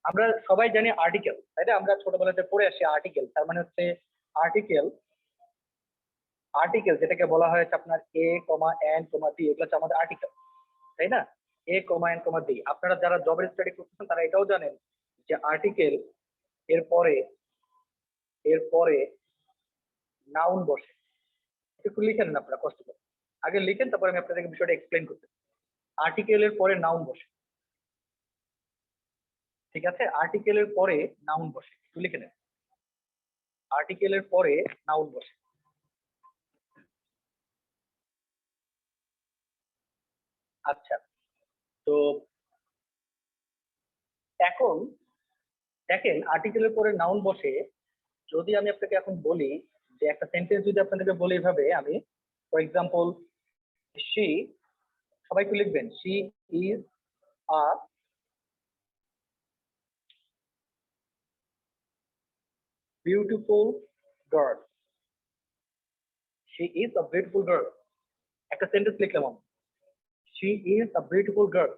আমরা সবাই জানি আর্টিকেল, তাই না? আমরা ছোটবেলাতে পড়ে আসি আর্টিকেল, তার মানে হচ্ছে আর্টিকেল, আর্টিকেল যেটাকে বলা হয়েছে আপনার এ কমা এন কমা ডি, এগুলো হচ্ছে আমাদের আর্টিকেল, তাই না? এ কমা এন কমা ডি। আপনারা যারা জবের স্টাডি করতেছেন তারা এটাও জানেন যে আর্টিকেল এরপরে এরপরে নাউন বসে। একটু লিখেন না আপনারা কষ্ট করে, আগে লিখেন, তারপরে আমি আপনাদেরকে বিষয়টা এক্সপ্লেন করতে। আর্টিকেলের পরে নাউন বসে, ঠিক আছে? আর্টিকেলের পরে নাউন বসে, একটু লিখে নেন। আর্টিকেলের পরে নাউন বসে। আচ্ছা, তো এখন দেখেন আর্টিকেলের পরে নাউন বসে। যদি আমি আপনাকে এখন বলি যে একটা সেন্টেন্স যদি আপনাদেরকে বলি এভাবে, আমি ফর এক্সাম্পল শি, সবাই একটু লিখবেন, she is a beautiful girl. She is a beautiful girl. একটা সেন্টেন্স লিখলাম আমি, she is a beautiful girl.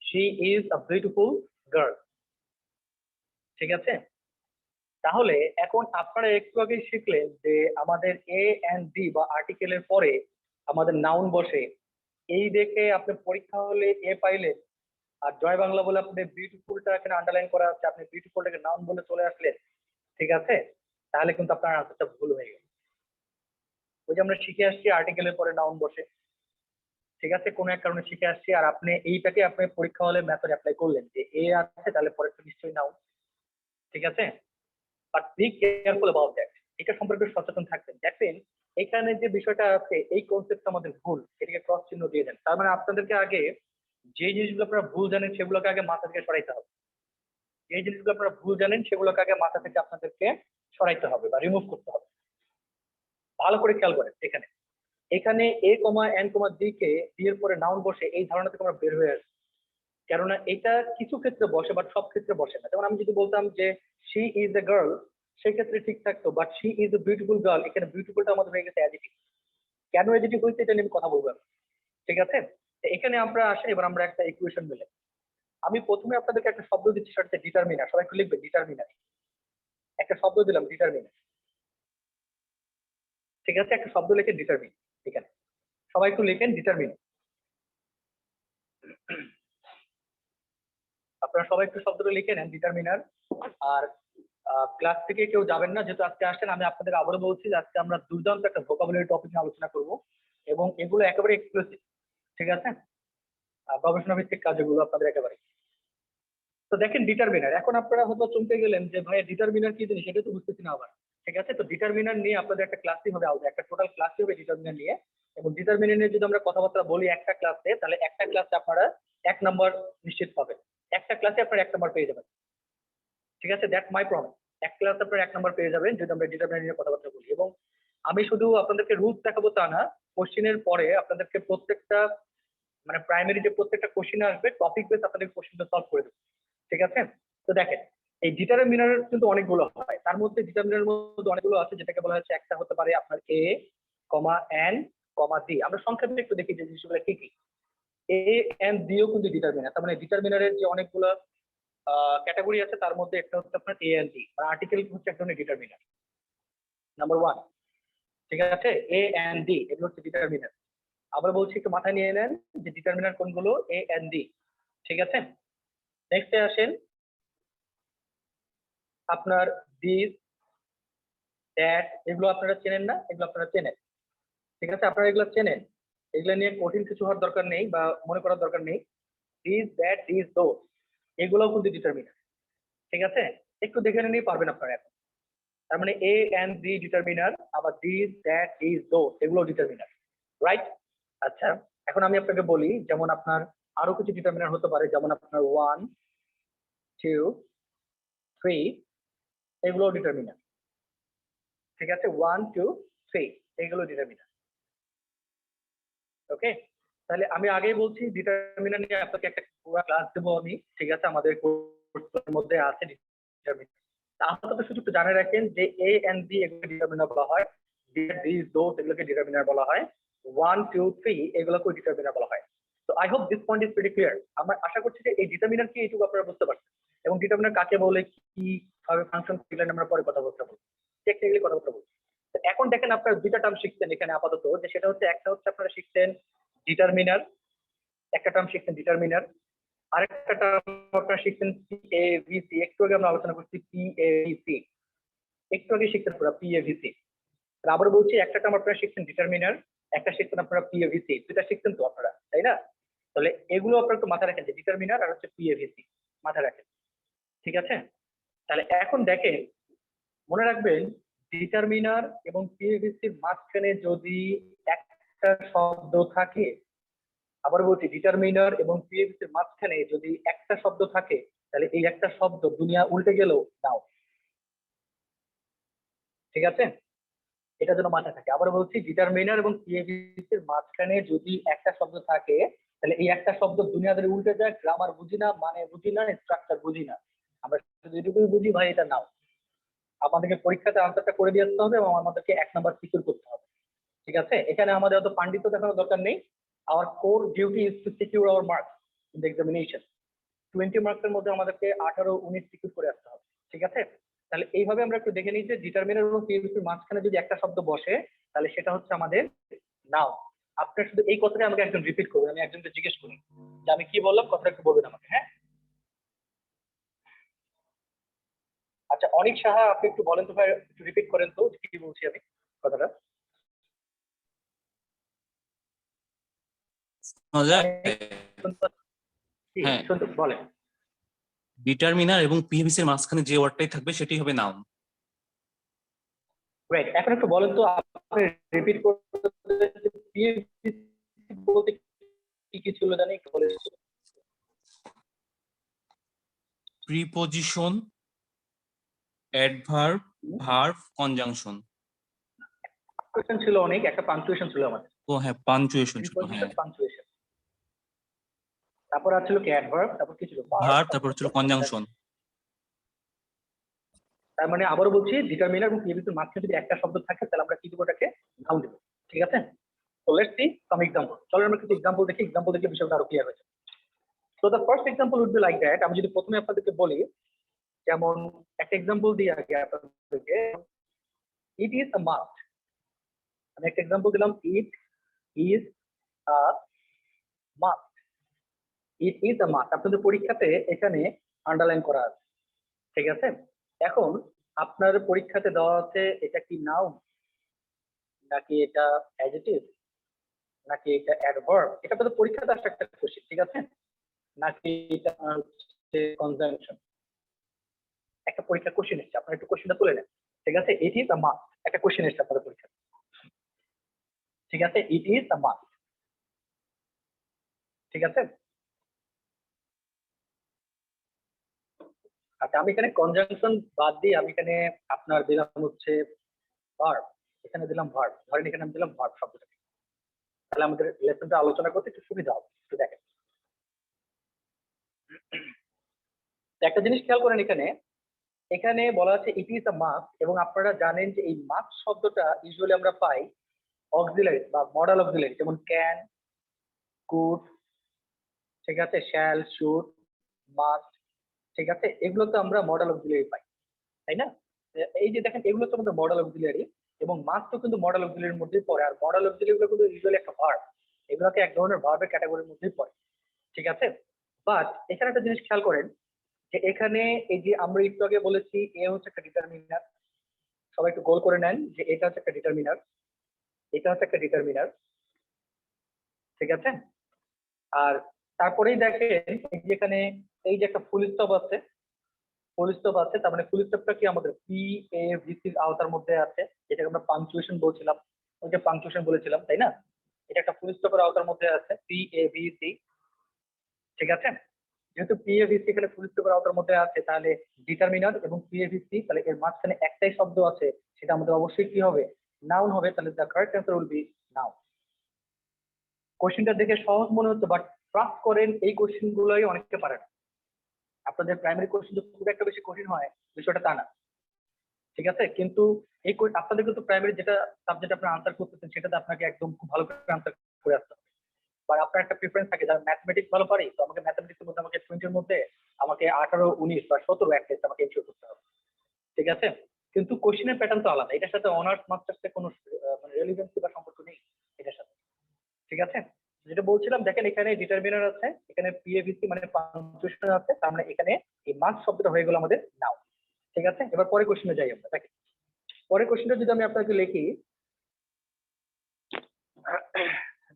She is a beautiful girl. ঠিক আছে? তাহলে এখন আপনারা একটু আগে শিখলেন যে আমাদের এ এন্ড ডি বা আর্টিকেলের পরে আমাদের নাউন বসে। এই দেখে আপনি পরীক্ষা হলে এ পাইলেন, আর জয় বাংলা বলে আপনি বিউটিফুলটা এখানে আন্ডারলাইন করা আছে, আপনি বিউটিফুলটাকে নাউন বলে চলে আসলেন, ঠিক আছে? তাহলে কিন্তু আপনার আনসারটা ভুল হয়ে গেল। ওই যে আমরা শিখে আসছি আর্টিকেলের পরে নাউন বসে, ঠিক আছে, কোনো এক কারণে শিখে আসছি, আর আপনি এইটাকে আপনি পরীক্ষা হলে মেথড অ্যাপ্লাই করলেন যে এ আছে তাহলে পরে তো নিশ্চয়ই নাউন, ঠিক আছে? But be careful about that, এটা সম্পর্কে সচেতন থাকবেন। দেখবেন এখানে যে বিষয়টা আছে এই কনসেপ্ট আমাদের ভুল, এটাকে ক্রস চিহ্ন দিয়ে দেন। তার মানে আপনাদেরকে আগে যে জিনিসগুলো আপনারা ভুল জানেন সেগুলোকে আগে মাথা থেকে সরাইতে হবে। যে জিনিসগুলো আপনারা ভুল জানেন সেগুলোকে আগে মাথা থেকে আপনাদেরকে সরাইতে হবে বা রিমুভ করতে হবে। ভালো করে খেয়াল করেন, এখানে এখানে এ কমা এন কমা ডি কে ডি এর পরে নাউন বসে, এই ধারণা থেকে আমরা বের হয়ে আসি। কেননা এটা কিছু ক্ষেত্রে বসে বাট সব ক্ষেত্রে বসে না। যেমন আমি যদি বলতাম যে শি ইজ এ গার্ল, সেক্ষেত্রে ঠিক থাকতো, but she is a beautiful girl, এখানে বিউটিফুলটা আমাদের হয়ে গেছে অ্যাডিটিভ। কেন অ্যাডিটিভ হয়েছে এটা নিয়ে আমি কথা বলবো, ঠিক আছে? তো এখানে আমরা আসি, এবার আমরা একটা ইকুয়েশন মিলে। আমি প্রথমে আপনাদেরকে একটা শব্দ দিচ্ছি, সেটা হচ্ছে ডিটারমিনার। সবাই একটু লিখবে ডিটারমিনার। একটা শব্দ দিলাম ডিটারমিনার, ঠিক আছে? একটা শব্দ লিখে ডিটারমিন, এখানে সবাই একটু লিখেন ডিটারমিন। আপনারা সবাই একটু শব্দটা লিখে নেন ডিটারমিনার। আর ক্লাস থেকে কেউ যাবেন না, যেহেতু আজকে আসছেন। আমি আপনাদের আবারও বলছি যে আজকে আমরা দুর্দান্ত একটা ভোকাবুলারি টপিক নিয়ে আলোচনা করব, এবং এগুলো একেবারে এক্সক্লুসিভ, ঠিক আছে? গবেষণা ভিত্তিক কাজ এগুলো আপনাদের একেবারে। তো দেখেন ডিটারমিনার, এখন আপনারা হয়তো চমকে গেলেন যে ভাই ডিটারমিনার কি জিনিস, এটা তো বুঝতেছি না আবার, ঠিক আছে? তো ডিটারমিনার নিয়ে আপনাদের একটা ক্লাসই হবে আলাদা, একটা টোটাল ক্লাসই হবে ডিটারমিনার নিয়ে। এবং ডিটারমিনার নিয়ে যদি আমরা কথাবার্তা বলি একটা ক্লাসে, তাহলে একটা ক্লাসে আপনারা 1 নাম্বার নিশ্চিত পাবেন। একটা ক্লাসে আপনারা 1 নাম্বার পেয়ে যাবেন, ঠিক আছে? That's my promise. এক ক্লাসে আপনারা 1 নাম্বার পেয়ে যাবেন যদি আমরা ডিটারমিনার নিয়ে কথাবার্তা বলি। এবং আমি শুধু আপনাদেরকে রুলস দেখাবো তা না, কোশ্চেনের পরে আপনাদেরকে প্রত্যেকটা মানে প্রাইমারি যে প্রত্যেকটা কোশ্চেন আসবে টপিক বেস আপনাদের কোশ্চেনটা সলভ করে দেবো, ঠিক আছে? তো দেখেন এই ডিটারমিনার কিন্তু অনেকগুলো হয়, তার মধ্যে ডিটারমিনারের মধ্যে অনেকগুলো আছে, যেটাকে বলা হচ্ছে একটা হতে পারে আপনার এ কমা এন কমা ডি। আমরা সংক্ষেপে একটু দেখি যে জিনিসগুলো কি কি। এ এন্ড দিও কিন্তু ডিটারমিনার, তার মানে ডিটারমিনারের যে অনেকগুলো ক্যাটাগরি আছে তার মধ্যে একটা হচ্ছে আপনার এ এন্ড ডি, মানে আর্টিকেল হচ্ছে এক ধরনের ডিটারমিনার। নাম্বার 1, ঠিক আছে, এ এন্ড ডি এগুলো হচ্ছে ডিটারমিনার। আবার বলছি একটু মাথায় নিয়ে নেন যে ডিটারমিনার কোনগুলো, এ এন্ড ডি, ঠিক আছে। নেক্সটে আসেন আপনার দিস, দ্যাট, এগুলো আপনারা চেনেন না? এগুলো আপনারা চেনেন, ঠিক আছে, আপনারা এগুলো চেনেন, এগুলো নিয়ে কঠিন কিছু হওয়ার দরকার নেই বা মনে করার দরকার নেই। দিস, দ্যাট, দিস, দোজ এগুলোও কিন্তু ডিটারমিনার, ঠিক আছে। একটু দেখে নিলেই পারবেন আপনারা এখন। তার মানে এ এন্ড ডি ডিটারমিনার, আবার দিস, দ্যাট, দিস, দোজ এগুলো ডিটারমিনার, রাইট? আচ্ছা, এখন আমি আপনাকে বলি, যেমন আপনার আরো কিছু ডিটারমিনার হতে পারে, যেমন আপনার 1, 2, 3 এগুলো ডিটারমিনার, ঠিক আছে, 1, 2, 3 এগুলো ডিটারমিনার। ওকে, তাহলে আমি আগেই বলছি ডিটারমিনার নিয়ে আপনাকে একটা পুরো ক্লাস দেবো আমি, ঠিক আছে, আমাদের কোর্সের মধ্যে আছে ডিটারমিনার। আপাতত শুধু একটু জানে রাখেন যে এ এন্ড বি এগুলো ডিটারমিনার বলা হয়, দিস, দোজ এগুলোকে ডিটারমিনার বলা হয়, 1, 2, 3 এগুলোকে ডিটারমিনার বলা হয়। তো I hope this point is pretty clear. আমরা আশা করছি যে এই ডিটারমিনার কি এইটুকু আপনারা বুঝতে পারছেন, এবং ডিটারমিনার কাকে বলে, কি ভাবে ফাংশন, সেগুলো আমরা পরে কথা বলতে বলবো, টেকনিক্যালি কথা বলতে বলবো। এখন দেখেন আপনারা দুইটা টার্ম শিখছেন এখানে আপাতত, যে সেটা হচ্ছে একটা হচ্ছে আপনারা শিখছেন ডিটারমিনার, একটা টার্ম শিখছেন ডিটারমিনার, আরেকটা টার্ম আপনারা শিখছেন পিএভিসি, একটু আগে আমরা আলোচনা করছি পিএভিসি, একটু আগে শিখছেন পুরো পিএভিসি। আবার বলছি একটা টার্ম আপনারা শিখছেন ডিটারমিনার, একটা শিখছেন আপনারা পিএভিসি, দুটা শিখছেন তো আপনারা, তাই না? তাহলে এগুলো আপনারা একটু মাথায় রাখেন যে ডিটারমিনার আর হচ্ছে পিএভিসি মাথায় রাখেন, ঠিক আছে। তাহলে এখন দেখেন, মনে রাখবেন ডিটারমিনার এবং পিএভিসির মাঝখানে যদি একটা শব্দ থাকে, আবার বলছি ডিটারমিনার এবং পিএভিসির মাঝখানে যদি একটা শব্দ থাকে, তাহলে এই একটা শব্দ দুনিয়া উল্টে গেলেও নাও, ঠিক আছে, এটা যেন মাথায় থাকে। আবার বলছি ডিটারমিনার এবং পিএভিসির মাঝখানে যদি একটা শব্দ থাকে, তাহলে এই একটা শব্দ দুনিয়াদের উল্টে যায়, গ্রামার বুঝি না, মানে বুঝি না, স্ট্রাকচার বুঝি না, আমরা শুধু এটুকুই বুঝি ভাই এটা নাও। আমাদেরকে পরীক্ষাতে আনসারটা করে দিয়ে আসতে হবে এবং আমাদেরকে 1 নাম্বার সিকিউর করতে হবে, ঠিক আছে। এখানে আমাদের অত পাণ্ডিত্য দেখানোর দরকার নেই। Our core duty is to secure our marks in the examination. 20 মার্কসের মধ্যে আমাদেরকে 18, 19 সিকিউর করে আসতে হবে, ঠিক আছে। তাহলে এইভাবে আমরা একটু দেখে নিই যে ডিটারমিনার এবং পিএভিসির মাঝখানে যদি একটা শব্দ বসে, তাহলে সেটা হচ্ছে আমাদের নাও। আপনার শুধু এই কথাটা আমাকে একজন রিপিট করবেন, আমি একজনকে জিজ্ঞেস করি যে আমি কি বললাম, কথাটা একটু বলবেন আমাকে, হ্যাঁ? আচ্ছা, অনিক সাহা, আপনি একটু বলেন তো ভাই, একটু রিপিট করেন তো কি বলছি আমি কথাটা। শোনা যায়? হ্যাঁ, শুনতে বলেন। ডিটারমিনার এবং পিএভিসি এর মাঝখানে যে ওয়ার্ডটাই থাকবে সেটাই হবে নাউন। রাইট, এখন একটু বলেন তো আপনি রিপিট করতে বলতে কি কি ছিল জানি একটু বলে দিন। Preposition, adverb, verb, conjunction. Question ছিল অনেক, একটা পাঞ্চুয়েশন ছিল আমাদের, ও হ্যাঁ, পাঞ্চুয়েশন ছিল, হ্যাঁ, প্রিপজিশন, পাঞ্চুয়েশন, তারপর ছিল কি অ্যাডভার্ব, তারপর কি ছিল ভার্ব, তারপর ছিল কনজাংশন। তার মানে আবারও বলছি ডিটারমিনার এবং পিএভিসির মাঝখানে যদি একটা শব্দ থাকে, তাহলে আমরা কি দেবো, ওটাকে নাউন দেবো, ঠিক আছে। তো লেটস সি সাম এক্সাম্পল। চলো আমরা কিছু এক্সাম্পল দেখি, এক্সাম্পল দেখলে বিষয়টা আরো ক্লিয়ার হয়েছে। So the first example would be like that. আমি যদি প্রথমে আপনাদেরকে বলি, যেমন একটা এক্সাম্পল দিই আগে আপনাদেরকে, ইট ইজ আ মাস্ট। আমি একটা এক্সাম্পল দিলাম, it is a must, it is a must. আপনাদের পরীক্ষাতে এখানে আন্ডারলাইন করা আছে, ঠিক আছে। এখন আপনার পরীক্ষাতে দেওয়া আছে এটা কি নাউন, নাকি এটা অ্যাডজেক্টিভ, নাকি এটা অ্যাডভার্ব, এটা আপনাদের পরীক্ষাতে আসলে একটা কোশ্চেন, ঠিক আছে, নাকি এটা হচ্ছে কনজাংশন, একটা পরীক্ষা কোশ্চেন এসেছে, আপনারা একটু কোশ্চেনটা তুলে নেন, ঠিক আছে। ইট ইজ আ মাস্ট, একটা কোশ্চেন এসেছে আপনাদের পরীক্ষা, ঠিক আছে, ইট ইজ আ মাস্ট, ঠিক আছে। আচ্ছা, আমি এখানে কনজাংশন বাদ দিয়ে আমি এখানে আপনার দিলাম হচ্ছে ভার্ব, এখানে দিলাম ভার্ব, ধরেন এখানে আমি দিলাম ভার্ব শব্দটা, তাহলে আমাদের লেসনটা আলোচনা করতে একটু সুবিধা হবে। একটু দেখেন, একটা জিনিস খেয়াল করেন, এখানে এখানে বলা আছে ইট ইজ আ মাস্ট, এবং আপনারা জানেন যে এই মাস্ট শব্দটা ইউজুয়ালি আমরা পাই অক্সিলারি বা মডাল অক্সিলারি, যেমন ক্যান, কুড, ঠিক আছে, শ্যাল, শুড, মাস্ট, ঠিক আছে, এগুলো তো আমরা মডেল অক্সিলারি পাই, তাই না? এই যে দেখেন এগুলো তো আমাদের মডেল অক্সিলারি, এবং মাস্ট তো কিন্তু মডেল অক্সিলারির মধ্যেই পড়ে, আর মডেল অক্সিলারি গুলো কিন্তু ইউজুয়ালি একটা ভার্ব, এগুলোকে এক ধরনের ভার্বের ক্যাটাগরির মধ্যেই পড়ে, ঠিক আছে? বাট এখানে একটা জিনিস খেয়াল করেন যে এখানে এই যে আমরা একটু আগে বলেছি এ হচ্ছে একটা ডিটারমিনার, সবাই একটু গোল করে নেন যে এটা হচ্ছে একটা ডিটারমিনার, এটা হচ্ছে একটা ডিটারমিনার, ঠিক আছে? আর তারপরেই দেখেন এই যে এখানে এই যে একটা ফুল স্টপ আছে, ফুল স্টপ আছে, তার মানে ফুল স্টপটা কি আমাদের পি এ ভিসির আওতার মধ্যে আছে, এটাকে আমরা পাংচুয়েশন বলছিলাম, ওই যে পাংচুয়েশন বলেছিলাম, তাই না? এটা একটা ফুল স্টপের আওতার মধ্যে আছে, পি এ ভি সি, ঠিক আছে? যেহেতু পি এ ভি সি এখানে ফুল স্টপের আওতার মধ্যে আছে, তাহলে ডিটারমিনার এবং পি এ ভি সি, তাহলে এর মাঝখানে একটাই শব্দ আছে, সেটা আমাদের অবশ্যই কি হবে, নাউন হবে, তাহলে the correct answer will be noun. কোশ্চেনটা দেখে সহজ মনে হচ্ছে, বাট ট্রাস্ট করেন এই কোশ্চেন গুলোই অনেকে পারে না। আপনাদের প্রাইমারি কোশ্চেন খুব একটা বেশি কঠিন হয় বিষয়টা তা না, ঠিক আছে? কিন্তু এই আপনাদের কিন্তু প্রাইমারি যেটা সাবজেক্ট আপনার আনসার করতেছেন সেটাতে আপনাকে একদম খুব ভালো করে আনসার করে আসতে হবে। বা আপনার একটা প্রিফারেন্স থাকে, যারা ম্যাথমেটিক্স ভালো পারি, তো আমাকে ম্যাথমেটিক্সের মধ্যে আমাকে 20 এর মধ্যে আমাকে 18, 19 বা 17 অ্যাটলিস্ট আমাকে এনশিওর করতে হবে, ঠিক আছে? কিন্তু কোশ্চেনের প্যাটার্ন তো আলাদা, এটার সাথে অনার্স মাস্টার্সের কোনো মানে রেলিভেন্সি বা সম্পর্ক নেই এটার সাথে, ঠিক আছে? যেটা বলছিলাম দেখেন এখানে ডিটারমিনার আছে, এখানে পিএভিসি মানে পাংচুয়েশন আছে, তার মানে এখানে এই মার্কস শব্দটা হয়ে গেল আমাদের নাও, ঠিক আছে? এবার পরের কোশ্চেনে যাই আমরা, দেখেন পরের কোশ্চেনটা যদি আমি আপনাকে লিখি,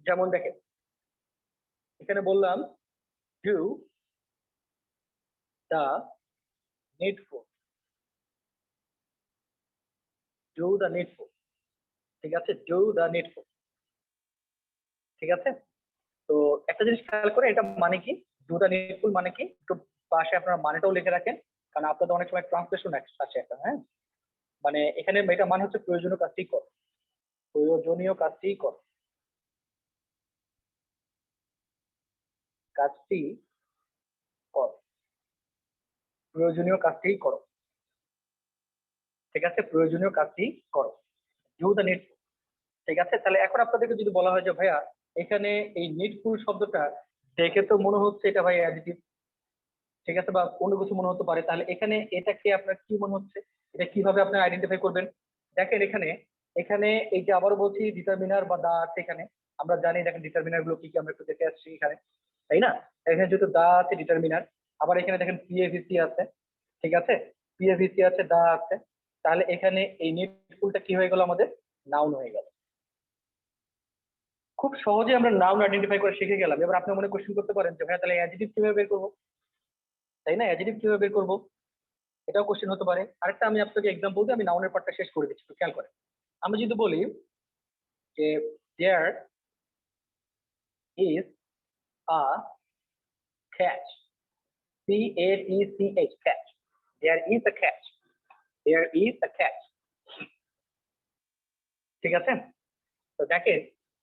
যেমন দেখেন এখানে বললাম do the needful, do the needful, ঠিক আছে? ডু দ্য নিডফুল, ঠিক আছে? তো একটা জিনিস খেয়াল করে, এটা মানে কি, ডু দ্য নিডফুল মানে কি, একটু পাশে আপনারা মানেটাও লিখে রাখেন, কারণ আপনাদের অনেক সময় ট্রান্সলেশন আছে একটা, হ্যাঁ? মানে এখানে এটা মানে হচ্ছে প্রয়োজনীয় কাজটি কর, প্রয়োজনীয় কাজটি কর, কাজটি কর, প্রয়োজনীয় কাজটি করো, ঠিক আছে? প্রয়োজনীয় কাজটি করো, ডু দ্য নিডফুল, ঠিক আছে? তাহলে এখন আপনাদেরকে যদি বলা হয় যে ভাইয়া এখানে এই নিডফুল শব্দটা দেখে তো মনে হচ্ছে এটা ভাই অ্যাডিটিভ, ঠিক আছে, বা অন্য কিছু মনে হতে পারে, তাহলে এখানে এটাকে আপনার কি মনে হচ্ছে, এটা কিভাবে আপনি আইডেন্টিফাই করবেন? দেখেন এখানে এখানে এই যে আবারও বলছি ডিটারমিনার বা দা আছে এখানে, আমরা জানি দেখেন ডিটারমিনার গুলো কি কি আমরা একটু দেখে আসছি এখানে, তাই না? এখানে যেহেতু দা আছে ডিটারমিনার, আবার এখানে দেখেন পিএভিসি আছে, ঠিক আছে? পিএভিসি আছে, দা আছে, তাহলে এখানে এই নিডফুলটা কি হয়ে গেল আমাদের, নাউন হয়ে গেল। খুব সহজে আমরা নাউন আইডেন্টিফাই করে শিখে গেলাম। এবার আপনি মনে কোশ্চেন করতে পারেন যে ভাইয়া তাহলে অ্যাডজেক্টিভ কিভাবে বের করবো, তাই না? অ্যাডজেক্টিভ কিভাবে বের করবো, এটাও কোশ্চেন হতে পারে। আরেকটা আমি আপনাকে এক্সাম্পল দিয়ে আমি নাউনের পার্টটা শেষ করে দিচ্ছি, একটু খেয়াল করেন। আমি যদি বলি যে there is a catch, CATCH, catch, there is a catch, there is a catch, ঠিক আছে? তো দেখেন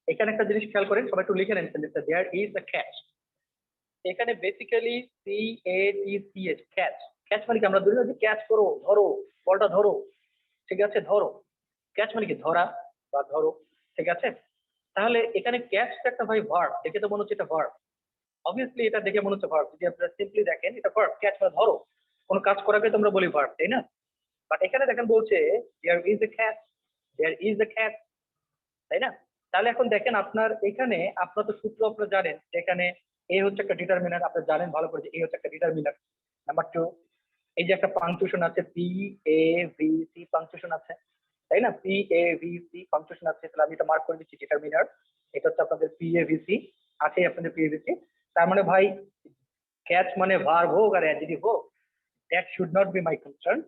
এখানে একটা জিনিস খেয়াল করেন, সবাই একটু লিখে নেন সেন্টেন্সটা, দেয়ার ইজ আ ক্যাচ। এখানে বেসিক্যালি CATCH, ক্যাচ, ক্যাচ মানে কি, আমরা ধরি না যে ক্যাচ করো, ধরো, বলটা ধরো, ঠিক আছে, ধরো, ক্যাচ মানে কি ধরা বা ধরো, ঠিক আছে? তাহলে এখানে ক্যাচটা একটা ভাই ভার্ব, দেখে তো মনে হচ্ছে এটা ভার্ব, অবভিয়াসলি এটা দেখে মনে হচ্ছে ভার্ব, যদি আপনারা সিম্পলি দেখেন এটা ভার্ব, ক্যাচ মানে ধরো, কোনো কাজ করাকে তোমরা বলি ভার্ব, তাই না? বাট এখানে দেখেন বলছে there is a catch, there is a catch, তাই না? তাহলে এখন দেখেন আপনার এখানে, আপনার তো সূত্র আপনারা জানেন যে এখানে এ হচ্ছে একটা ডিটারমিনার, আপনারা জানেন ভালো করে যে এ হচ্ছে একটা ডিটারমিনার। নাম্বার 2, এই যে একটা পাংচুয়েশন আছে, PAVC পাংচুয়েশন আছে, তাই না? PAVC পাংচুয়েশন আছে, তাহলে আমি এটা মার্ক করে দিচ্ছি ডিটারমিনার, এটা হচ্ছে আপনাদের PAVC আছে, আপনাদের PAVC। তার মানে ভাই ক্যাচ মানে ভার্ব হোক আর অ্যাডজেক্টিভ হোক, that should not be my concern,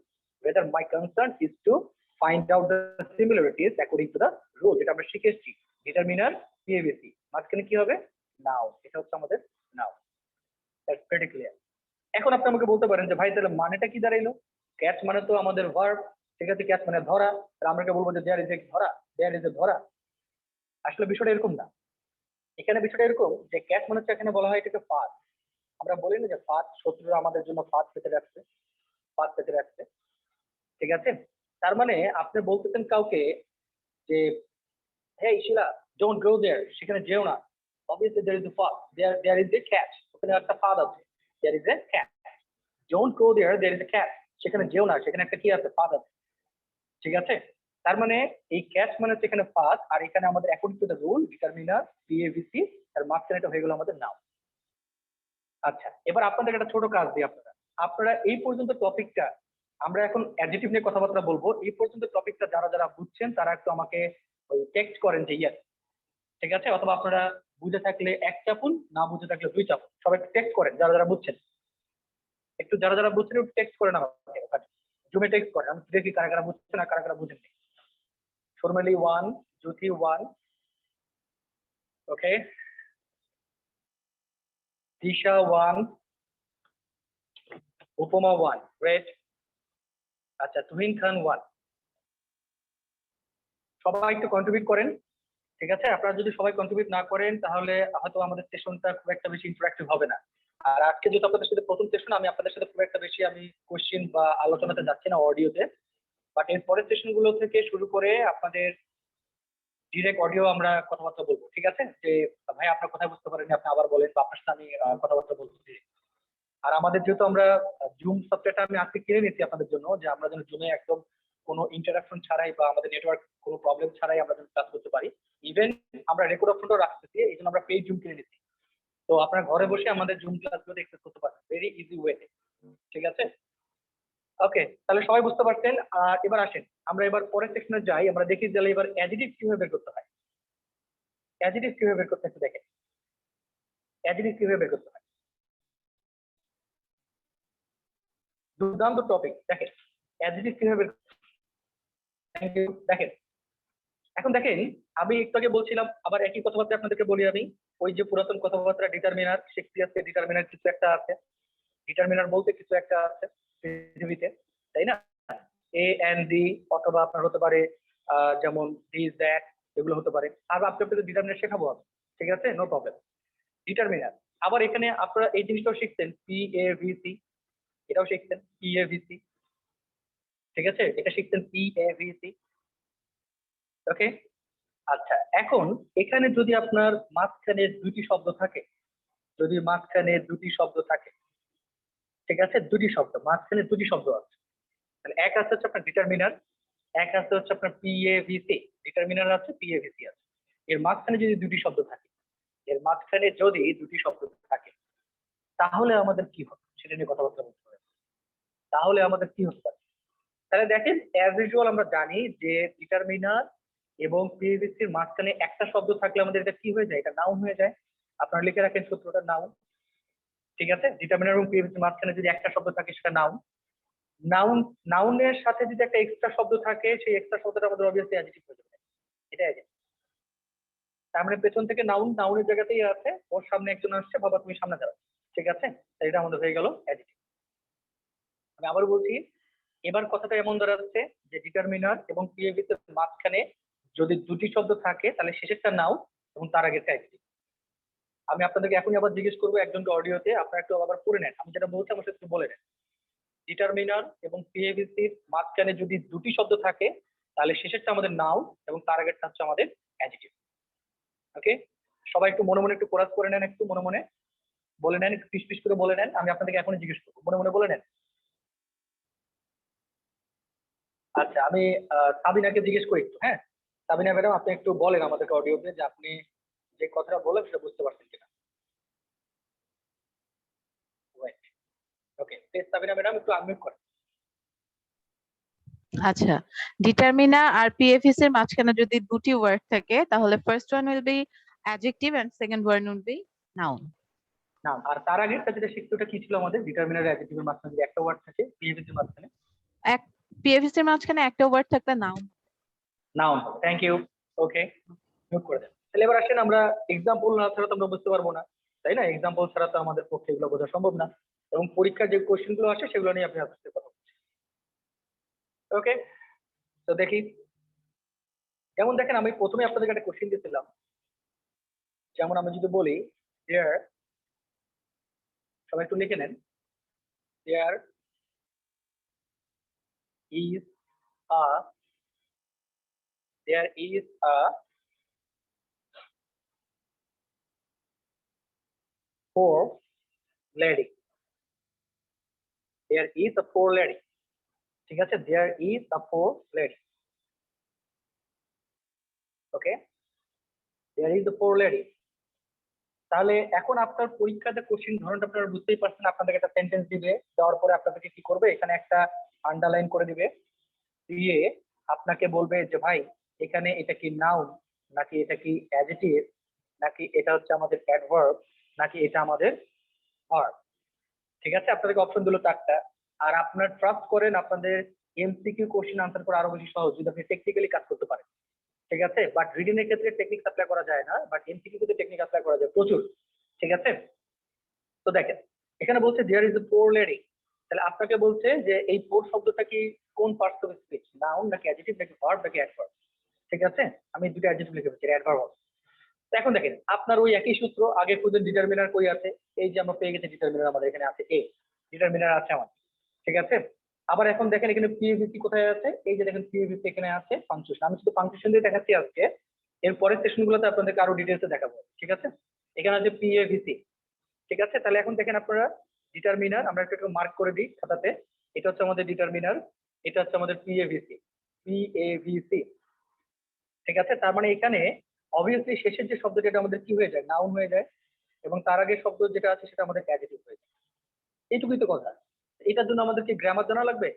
whether my concern is to find out the similarities according to the rule, যেটা আমরা শিখে এসেছি, ডিটারমিনার PAVC, মাঝখানে কি হবে, নাও, এটা হচ্ছে আমাদের নাও, দ্যাটস প্রিটি ক্লিয়ার। এখন আপনি আমাকে বলতে পারেন যে ভাই তাহলে মানেটা কি দাঁড়াইলো, ক্যাচ মানে তো আমাদের ভার্ব, ঠিক আছে, ক্যাচ মানে ধরা, তাহলে আমরা বলবো যে দেয়ার ইজ এ ধরা, দেয়ার ইজ এ ধরা। আসলে বিষয়টা এরকম না, এখানে বিষয়টা এরকম যে ক্যাচ মানে হচ্ছে এখানে বলা হয় এটাকে ফাঁদ, আমরা বলি না যে ফাঁদ, শত্রুরা আমাদের জন্য ফাঁদ পেতে রাখছে, ফাঁদ পেতে রাখছে, ঠিক আছে? তার মানে আপনি বলতেছেন কাউকে যে হেই শিলা, ডোন্ট গো দেয়ার, সেখানে যেও না, obviously there is a ফাঁদ, there is a catch, ওখানে একটা ফাদ আছে, there is a cat. Don't go there, there is a cat. সেখানে যেও না, সেখানে একটা কি আছে, ফাদ আছে। ঠিক আছে, তার মানে এই ক্যাচ মানে হচ্ছে এখানে ফাদ, আর এখানে আমাদের according to the rule determiner PAVC, তার মাঝখানে এটা হয়ে গেল আমাদের নাউন। আচ্ছা, এবার আপনাদের একটা ছোট কাজ দিই, আপনারা এই পর্যন্ত টপিকটা, আমরা এখন অ্যাডজেক্টিভ নিয়ে কথাবার্তা বলবো, এই পর্যন্ত টপিকটা যারা যারা বুঝছেন তারা একটু আমাকে ওই টেক্সট করেন যে ইয়েস, ঠিক আছে, অথবা আপনারা বুঝে থাকলে এক চাপুন, না বুঝে থাকলে দুই চাপুন, সবাই টেক্সট করেন যারা যারা বুঝছেন, একটু যারা যারা বুঝছেন একটু টেক্সট করেন আমাকে ওখানে জুমে টেক্সট করেন, আমি দেখি কারা কারা বুঝছেন আর কারা কারা বুঝেননি। শর্মালি 1, জ্যোতি 1, ওকে, দিশা 1, উপমা 1, গ্রেট। আচ্ছা, তুহিন খান 1। সবাই একটু কন্ট্রিবিউট করেন, ঠিক আছে। আপনারা যদি সবাই কন্ট্রিবিউট না করেন তাহলে হয়তো আমাদের সেশনটা খুব একটা বেশি ইন্টারঅ্যাক্টিভ হবে না। আর আজকে যেহেতু আপনাদের সাথে প্রথম সেশন, আমি আপনাদের সাথে খুব একটা বেশি আমি কোশ্চেন বা আলোচনাতে যাচ্ছি না অডিওতে, বাট এর পরের সেশন গুলো থেকে শুরু করে আপনাদের ডিরেক্ট অডিও আমরা কথাবার্তা বলবো, ঠিক আছে। যে ভাই আপনার কথা বুঝতে পারেননি, আপনি আবার বলেন, বা আপনার সাথে আমি কথাবার্তা বলছি। আর আমাদের যেহেতু আমরা জুম সফটওয়্যারটা আমি আজকে কিনে নিচ্ছি আপনাদের জন্য, যে আমরা যেন জুমে একদম কোনো ইন্টারাকশন ছাড়াই বা আমাদের নেটওয়ার্ক কোনো প্রবলেম ছাড়াই আমরা যেন কাজ করতে পারি। ইভেন আমরা রেকর্ড অপশনটাও রাখতেছি, এই জন্য আমরা পেইড জুম কিনে নিচ্ছি। তো আপনারা ঘরে বসে আমাদের জুম ক্লাসগুলো অ্যাক্সেস করতে পারবেন ভেরি ইজি ওয়েতে, ঠিক আছে। ওকে, তাহলে সবাই বুঝতে পারছেন। আর এবার আসেন আমরা এবার পরের সেকশনে যাই, আমরা দেখি যে এবার অ্যাডজেক্টিভ কিভাবে বের করতে হয়। অ্যাডজেক্টিভ কিভাবে বের করতে হয় দেখেন, অ্যাডজেক্টিভ কিভাবে বের করতে হয়। দুর্দান্ত টপিক, দেখেন অ্যাডজেক্টিভ কিভাবে বের। Thank you. দেখেন এখন দেখেন, আমি একটু আগে বলছিলাম, আবার একই কথাবার্তা আপনাদেরকে বলি আমি, ওই যে পুরাতন কথাবার্তা ডিটারমিনার, শেক্সপিয়ারকে ডিটারমিনার কিছু একটা আছে, ডিটারমিনার বলতে কিছু একটা আছে পৃথিবীতে, তাই না। এ এন্ড ডি, অথবা আপনার হতে পারে যেমন দিস দ্যাট, এগুলো হতে পারে। আর আপনাদের ডিটারমিনার শেখাবো আমি, ঠিক আছে, নো প্রবলেম। ডিটারমিনার আবার এখানে আপনারা এই জিনিসটাও শিখছেন, পি এ ভি সি, এটাও শিখছেন পি এ ভি সি, ঠিক আছে, এটা শিখছেন পি এ ভি সি, ওকে। আচ্ছা, এখন এখানে যদি আপনার মাঝখানে দুটি শব্দ থাকে, যদি মাঝখানে দুটি শব্দ থাকে, ঠিক আছে, দুটি শব্দ, মাঝখানে দুটি শব্দ আছে, তাহলে এক আছে হচ্ছে আপনার ডিটারমিনার, এক আছে হচ্ছে আপনার পিএভিসি। ডিটারমিনার আছে, পিএভিসি আছে, এর মাঝখানে যদি দুটি শব্দ থাকে, এর মাঝখানে যদি দুটি শব্দ থাকে, তাহলে আমাদের কি হবে সেটা নিয়ে কথাবার্তা বলতে হবে। তাহলে আমাদের কি হতে পারে, তাহলে দেখেন অ্যাজ ইউজুয়াল আমরা জানি যে ডিটারমিনার এবং পিএভিসির মাঝখানে একটা শব্দ থাকলে আমাদের এটা কি হয়ে যায়, এটা নাউন হয়ে যায়। আপনারা লিখে রাখেন সূত্রটা নাউন, ঠিক আছে। ডিটারমিনার এবং পিএভিসির মাঝখানে যদি একটা শব্দ থাকে সেটা নাউন। নাউন, নাউনের সাথে যদি একটা এক্সট্রা শব্দ থাকে, সেই এক্সট্রা শব্দটা আমাদের অবভিয়াসলি অ্যাডজেক্টিভ হয়ে যাবে, এটা অ্যাডজেক্টিভ। তার মানে পেছন থেকে নাউন, নাউনের জায়গাতেই আছে, ওর সামনে একজন আসছে, বাবা তুমি সামনে দাঁড়াও, ঠিক আছে, তাই এটা আমাদের হয়ে গেল অ্যাডজেক্টিভ। আমি আবার বলছি, এবার কথাটা এমন দাঁড়াচ্ছে যে ডিটারমিনার এবং পিএভিসির মাঝখানে যদি দুটি শব্দ থাকে তাহলে শেষেরটা নাউন এবং তার আগেরটা অ্যাডজেক্টিভ। আমি আপনাদেরকে এখনই আবার জিজ্ঞেস করবো একজনকে অডিওতে, আপনারা একটু আবার পড়ে নেন, আমি যেটা বলছি আমার সাথে একটু বলে নেন। ডিটারমিনার এবং পিএভিসির মাঝখানে যদি দুটি শব্দ থাকে তাহলে শেষেরটা আমাদের নাউন এবং তার আগেরটা হচ্ছে আমাদের অ্যাডজেক্টিভ, ওকে। সবাই একটু মনে মনে একটু কোরাস করে নেন, একটু মনে মনে বলে নেন, একটু পিস পিস করে বলে নেন, আমি আপনাদেরকে এখনই জিজ্ঞেস করবো, মনে মনে বলে নেন। আচ্ছা, আমি সাবিনাকে জিজ্ঞেস করি একটু, হ্যাঁ সাবিনা ম্যাডাম, আপনি একটু বলেন আমাদেরকে অডিওতে যে আপনি যে কথাটা বলেন সেটা বুঝতে পারছেন কিনা। ওকে, সাবিনা ম্যাডাম একটু আনমিউট করেন। আচ্ছা, ডিটারমিনার আর পিএফএস এর মাঝখানে যদি দুটি ওয়ার্ড থাকে তাহলে first one will be adjective and second one will be noun. Noun. আর তার আগেরটা যেটা শিখতে, ওটা কি ছিল আমাদের, ডিটারমিনার অ্যাডজেক্টিভের মাঝখানে যদি একটা ওয়ার্ড থাকে, পিএভিসির মাঝখানে এক পিএফএস এর মাঝখানে একটা ওয়ার্ড থাকলে noun. Noun. Thank you. Okay, note করে দেন। তাহলে এবার আসেন, আমরা এক্সাম্পল না ছাড়া তো আমরা বুঝতে পারবো না, তাই না, এক্সাম্পল ছাড়া তো আমাদের পক্ষে এগুলো বোঝা সম্ভব না, এবং পরীক্ষার যে কোশ্চেন গুলো আসে সেগুলো নিয়ে আপনি আপনাদের কথা বলছেন। ওকে, তো দেখি, যেমন দেখেন আমি প্রথমে আপনাদেরকে একটা কোশ্চেন দিয়েছিলাম, যেমন আমি যদি বলি দেয়ার, সবাই একটু লিখে নেন, there is a, there is a four lady. There is a poor lady. ঠিক আছে, there is a poor lady. Okay, there is a poor lady. তাহলে এখন আপনার পরীক্ষাতে কোশ্চেন ধরনটা আপনারা বুঝতেই পারছেন, আপনাদেরকে একটা সেন্টেন্স দিবে, দেওয়ার পরে আপনাদেরকে কি করবে, এখানে একটা আন্ডারলাইন করে দিবে, দিয়ে আপনাকে বলবে যে ভাই এখানে এটা কি নাউন নাকি এটা কি অ্যাডজেক্টিভ নাকি এটা হচ্ছে আমাদের অ্যাডভার্ব নাকি এটা আমাদের ভার্ব। ঠিক আছে, আপনাদেরকে অপশন দিল 4টা। আর আপনার ট্রাস্ট করেন আপনাদের এমসিকিউ কোশ্চেন আনসার করা আরো বেশি সহজ যদি আপনি টেকনিক্যালি কাজ করতে পারেন। ঠিক আছে, বাট রিডিং এর ক্ষেত্রে টেকনিক অ্যাপ্লাই করা যায় না, বাট এমসিকিউ তে টেকনিক অ্যাপ্লাই করা যায় প্রচুর। ঠিক আছে, তো দেখেন এখানে বলছে there is A poor lady, তাহলে আপনাকে বলছে যে এই পোর শব্দটা কি কোন পার্টস অফ স্পিচ, নাউন নাকি অ্যাডজেক্টিভ নাকি ভার্ব নাকি অ্যাডভার্ব। ঠিক আছে, আমি দুটো অ্যাডজেক্টিভ লিখে ফেলছি, অ্যাডভার্ব হবে। তো এখন দেখেন আপনার ওই একই সূত্র, আগে খুঁজে ডিটারমিনার কই আছে, এই যে আমরা পেয়ে গেছি ডিটারমিনার আমাদের এখানে আছে, এ ডিটারমিনার আছে আমাদের। ঠিক আছে, আবার এখন দেখেন এখানে পিএভিসি কোথায় আছে, এই যে দেখেন পিএভিসি এখানে আছে, ফাংশন। আমি শুধু ফাংশন দিয়ে দেখাচ্ছি আজকে, এর পরের সেশনগুলোতে আপনাদেরকে আরো ডিটেইলসে দেখাবো। ঠিক আছে, এখানে আছে পিএভিসি। ঠিক আছে, তাহলে এখন দেখেন আপনারা ডিটারমিনার, আমরা একটু মার্ক করে দিই খাতাতে, এটা হচ্ছে আমাদের ডিটারমিনার, এটা হচ্ছে আমাদের পিএভিসি, পিএভিসি। ঠিক আছে, তার মানে এখানে অবভিয়াসলি শেষের যে শব্দটা এটা আমাদের কি হয়ে যায়, নাউন হয়ে যায়, এবং তার আগে শব্দ যেটা আছে সেটা আমাদের অ্যাডজেক্টিভ হয়ে যায়। এইটুকুই তো কথা। এটার জন্য আমাদের কি গ্রামার জানা লাগবে?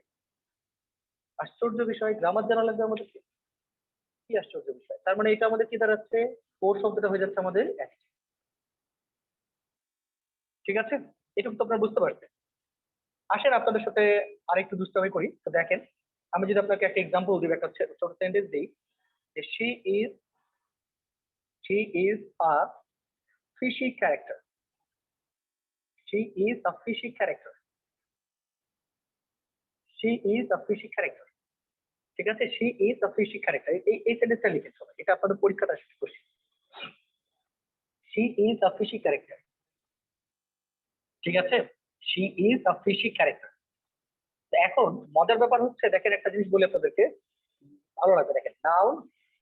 আশ্চর্য বিষয়, গ্রামার জানা লাগবে আমাদের, কি আশ্চর্য বিষয়। তার মানে এটা আমাদের কি দাঁড়াচ্ছে, কোর শব্দটা হয়ে যাচ্ছে আমাদের অ্যাডজেক্টিভ। ঠিক আছে, এটুকু তো আপনারা বুঝতে পারছেন। আসেন আপনাদের সাথে আরেকটু দুষ্টামি করি। তো দেখেন আমি যদি আপনাকে একটা এক্সাম্পল দিই, একটা ছোট সেন্টেন্স দিই যে she is a fishy character. She is a fishy character. She is a fishy character. ঠিক আছে, she is a fishy character, এই সেন্টেন্সটা লিখেতে হবে, এটা আপনাদের পরীক্ষাটা শেষ করছি। she is a fishy character. ঠিক আছে, she is a fishy character. এখন মজার ব্যাপার হচ্ছে দেখেন একটা জিনিস বলি আপনাদেরকে, ভালো লাগবে। দেখেন নাউন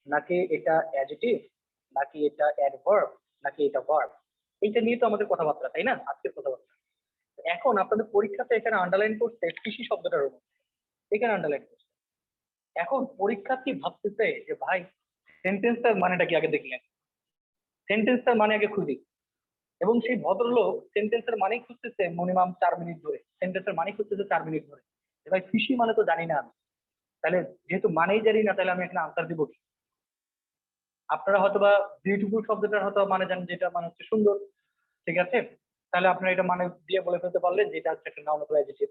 নাকি এটা অ্যাডজেক্টিভ নাকি এটা অ্যাডভার্ব নাকি এটা ভার্ব, এইটা নিয়ে তো আমাদের কথাবার্তা, তাই না, আজকের কথাবার্তা। এখন আপনাদের পরীক্ষাতে এখানে আন্ডারলাইন করতে ফিশি শব্দটার উপর এখানে আন্ডারলাইন করছে। এখন পরীক্ষার্থী ভাবতেছে যে ভাই সেন্টেন্সটার মানেটা কি আগে দেখলেন, সেন্টেন্সটার মানে আগে খুঁজি, এবং সেই ভদ্রলোক সেন্টেন্সের মানে খুঁজতেছে মিনিমাম 4 মিনিট ধরে, সেন্টেন্সের মানে খুঁজতেছে 4 মিনিট ধরে। ভাই ফিশি মানে তো জানি না আমি, তাহলে যেহেতু মানেই জানি না তাহলে আমি এখানে আনসার দিব কি? আপনারা হয়তোবা বিউটিফুল শব্দটার হয়তো মানে জানেন, যেটা মানে হচ্ছে সুন্দর। ঠিক আছে, তাহলে আপনারা এটা মানে দিয়ে বলে ফেলতে পারলেন যে এটা হচ্ছে একটা নাউন অথবা অ্যাডজেক্টিভ,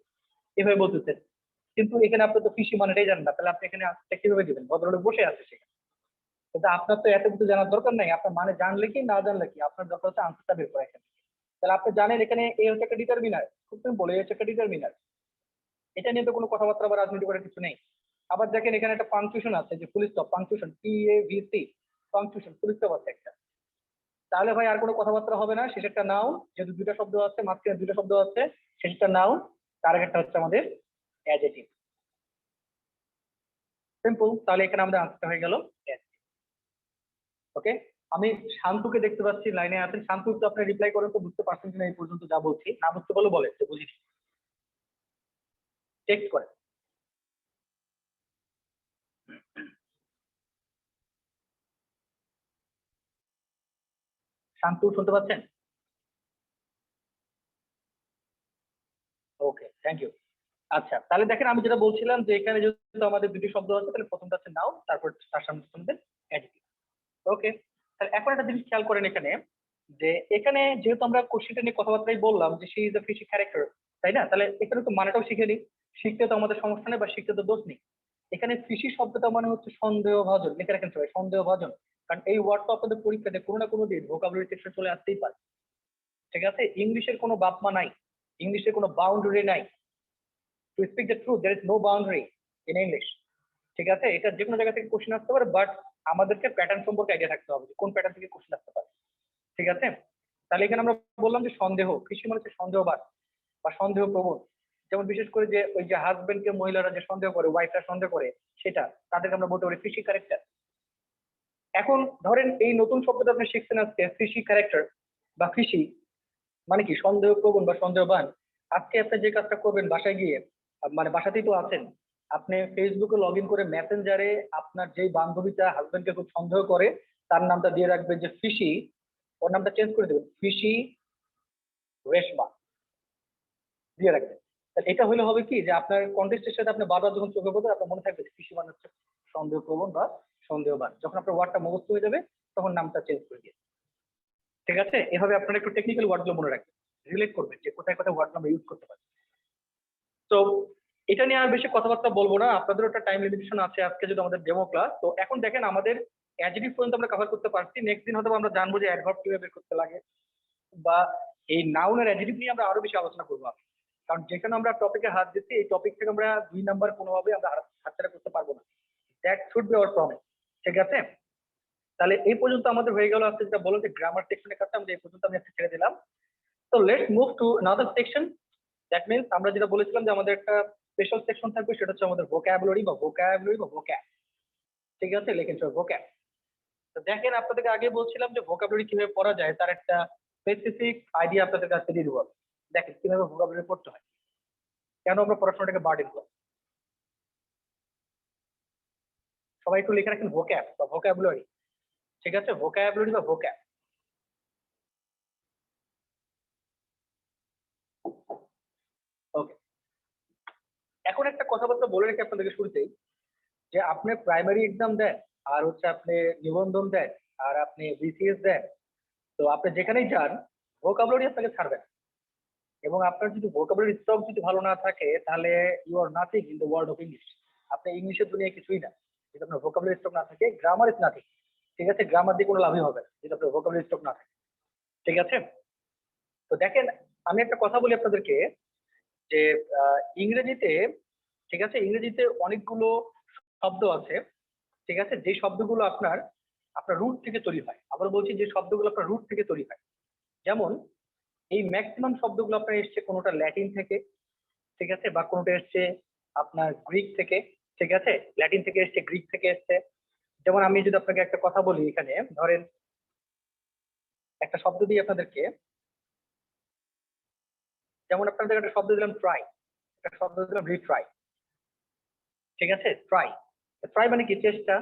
এভাবে বলতেছেন। কিন্তু এখানে আপনি তো ফিশি মানেটাই জানেন না, তাহলে আপনি এখানে আনসারটা কিভাবে দিবেন? ভদ্রলোক বসে আছে সেখানে, কিন্তু আপনার তো এত কিছু জানার দরকার নাই, আপনার মানে জানলে কি না জানলে কি, আপনার দরকার হচ্ছে আনসারটা বের করা এখানে। তাহলে আপনি জানেন এখানে এ হচ্ছে একটা ডিটারমিনার, খুব সিম্পল, এ হচ্ছে একটা ডিটারমিনার, এটা নিয়ে তো কোনো কথাবার্তা বা রাজনীতি করার কিছু নেই। আবার দেখেন এখানে একটা পাংচুয়েশন আছে, যে full stop punctuation, PAVC punctuation, full stop আছে একটা। তাহলে ভাই আর কোনো কথাবার্তা হবে না, শেষে একটা নাউন, যেহেতু দুইটা শব্দ আছে, মাঝখানে দুইটা শব্দ আছে, শেষটা নাউন, তার আগেরটা হচ্ছে আমাদের অ্যাডজেক্টিভ। সিম্পল, তাহলে এখানে আমাদের আনসারটা হয়ে গেল ওকে। আমি শান্তুকে দেখতে পাচ্ছি লাইনে আছেন, শান্তু তো আপনি রিপ্লাই করেন তো, বুঝতে পারছেন কিনা এই পর্যন্ত যা বলছি, না বুঝতে পারলে বলে যে বুঝিনি, টেক্সট করেন। শান্তু শুনতে পাচ্ছেন? ওকে, থ্যাংক ইউ। আচ্ছা, তাহলে দেখেন আমি যেটা বলছিলাম যে এখানে যেহেতু আমাদের দুটি শব্দ আছে, তাহলে প্রথমটা হচ্ছে নাউন, তারপর তার সামনে আমাদের অ্যাডজেক্টিভ। ওকে, তাহলে এখন একটা জিনিস খেয়াল করেন এখানে, যে এখানে যেহেতু আমরা কোশ্চেনটা নিয়ে কথাবার্তাই বললাম যে she is a fishy character, তাই না? তাহলে এখানে তো মানেটাও শিখে নিই, শিখতে তো আমাদের সমস্যা নেই বা শিখতে তো দোষ নেই। এখানে ফিশি শব্দটা মানে হচ্ছে সন্দেহভাজন, লিখে রাখেন সবাই, সন্দেহভাজন। কারণ এই ওয়ার্ডটা আপনাদের পরীক্ষাতে কোনো না কোনো দিন ভোকাবুলারি সেকশন চলে আসতেই পারে। ঠিক আছে, ইংলিশের কোনো বাপমা নাই, ইংলিশের কোনো বাউন্ডারি নাই। To speak the truth there is no boundary in English. ঠিক আছে, এটা যে কোনো জায়গা থেকে কোশ্চেন আসতে পারে, বাট আমাদেরকে প্যাটার্ন সম্পর্কে আইডিয়া থাকতে হবে যে কোন প্যাটার্ন থেকে কোশ্চেন আসতে পারে। ঠিক আছে, তাহলে এখানে আমরা বললাম যে সন্দেহ, কৃষি মানে হচ্ছে সন্দেহবাদ বা সন্দেহ প্রবণ। যেমন বিশেষ করে যে ওই যে হাজবেন্ডকে মহিলারা যে সন্দেহ করে, ওয়াইফরা সন্দেহ করে, সেটা তাদেরকে আমরা বলতে পারি ফিশি ক্যারেক্টার। এখন ধরেন এই নতুন শব্দটা আপনি শিখছেন আজকে, ফিশি ক্যারেক্টার বা ফিশি, মানে কি সন্দেহ প্রবণ বা সন্দেহবান। আজকে আপনি যে কাজটা করবেন বাসায় গিয়ে, মানে বাসাতেই তো আছেন, আপনি ফেসবুকে লগ ইন করে মেসেঞ্জারে আপনার যেই বান্ধবীটা হাজবেন্ডকে খুব সন্দেহ করে তার নামটা দিয়ে রাখবেন যে ফিশি, ওর নামটা চেঞ্জ করে দেবেন ফিশি রেশমা দিয়ে রাখবেন। তাহলে এটা হলে হবে কি যে আপনার কন্টেস্টের সাথে আপনি বারবার যখন চোখে পড়বে আপনার মনে থাকবে ফিশি মানে হচ্ছে সন্দেহ প্রবণ বা সন্দেহবান। যখন আপনার ওয়ার্ডটা মুখস্থ হয়ে যাবে তখন নামটা চেঞ্জ করে দিয়ে, ঠিক আছে? এভাবে আপনারা একটু টেকনিক্যাল ওয়ার্ডগুলো মনে রাখবেন, রিলেট করবেন যে কোথায় কোথায় ওয়ার্ড আমরা ইউজ করতে পারি। তো এটা নিয়ে আর বেশি কথাবার্তা বলবো না, আপনাদের একটা টাইম লিমিটেশন আছে, আজকে যদি আমাদের ডেমো ক্লাস। তো এখন দেখেন আমাদের অ্যাডজেক্টিভ পর্যন্ত আমরা কভার করতে পারছি, নেক্সট দিন হয়তো আমরা জানবো যে অ্যাডভার্ব কিভাবে বের করতে লাগে, বা এই নাউন আর অ্যাডজেক্টিভ নিয়ে আমরা আরো বেশি আলোচনা করবো। কারণ যেখানে আমরা টপিকে হাত দিচ্ছি এই টপিক থেকে আমরা 2 নাম্বার কোনোভাবে আমরা হাতছাড়া করতে পারবো না। That should be hour promise, ঠিক আছে? তাহলে এই পর্যন্ত আমাদের হয়ে গেল আজকে যেটা বলো যে গ্রামার সেকশনের কাছে আমরা এই পর্যন্ত আমি একটা ছেড়ে দিলাম। তো let's move to another section. That means আমরা যেটা বলেছিলাম যে আমাদের একটা স্পেশাল সেকশন থাকবে, সেটা হচ্ছে আমাদের ভোকাবুলারি বা ভোক্যাব, ঠিক আছে? লেখেন সব ভোক্যাব। তো দেখেন আপনাদেরকে আগে বলছিলাম যে ভোকাবুলারি কিভাবে পড়া যায় তার একটা স্পেসিফিক আইডিয়া আপনাদের কাছে দিয়ে দিব। দেখেন কিভাবে ভোকাবুলারি পড়তে হয়, কেন আমরা পড়াশোনাটাকে বার্ডেন করি। সবাই একটু লিখে রাখেন ভোক্যাব বা ভোকাবুলারি, ঠিক আছে? ভোকাবুলারি বা ভোক্যাব। ওকে, এখন একটা কথাবার্তা বলে রেখে আপনাদেরকে শুরুতেই, যে আপনি প্রাইমারি এক্সাম দেন আর হচ্ছে আপনি নিবন্ধন দেন আর আপনি বিসিএস দেন, তো আপনি যেখানেই যান ভোকাবুলারি আপনাকে ছাড়বে না। এবং আপনার যদি ভোকাবুলারি স্টক যদি ভালো না থাকে তাহলে you are nothing in the world of English. আপনি ইংলিশের দুনিয়ায় কিছুই না যদি আপনার ভোকাবুলারি স্টক না থাকে। গ্রামার ইজ নাথিং, ঠিক আছে? গ্রামার দিয়ে কোনো লাভই হবে না যদি আপনার ভোকাবুলারি স্টক না থাকে, ঠিক আছে? তো দেখেন আমি একটা কথা বলি আপনাদেরকে যে ইংরেজিতে, ঠিক আছে, ইংরেজিতে অনেকগুলো শব্দ আছে, ঠিক আছে, যে শব্দগুলো আপনার আপনার রুট থেকে তৈরি হয়। আবার বলছি যে শব্দগুলো আপনার রুট থেকে তৈরি হয়। যেমন এই ম্যাক্সিমাম শব্দগুলো আপনার এসছে কোনোটা ল্যাটিন থেকে, ঠিক আছে, বা কোনোটা এসছে আপনার গ্রিক থেকে, ঠিক আছে? ল্যাটিন থেকে এসছে, গ্রিক থেকে এসছে। যেমন আমি যদি আপনাকে একটা কথা বলি, এখানে ধরেন একটা শব্দ দিয়ে আপনাদেরকে, যেমন আপনাদের একটা শব্দ দিলাম ট্রাই, একটা শব্দ দিলাম রিট্রাই, ঠিক আছে? ট্রাই, ট্রাই মানে কি চেষ্টা,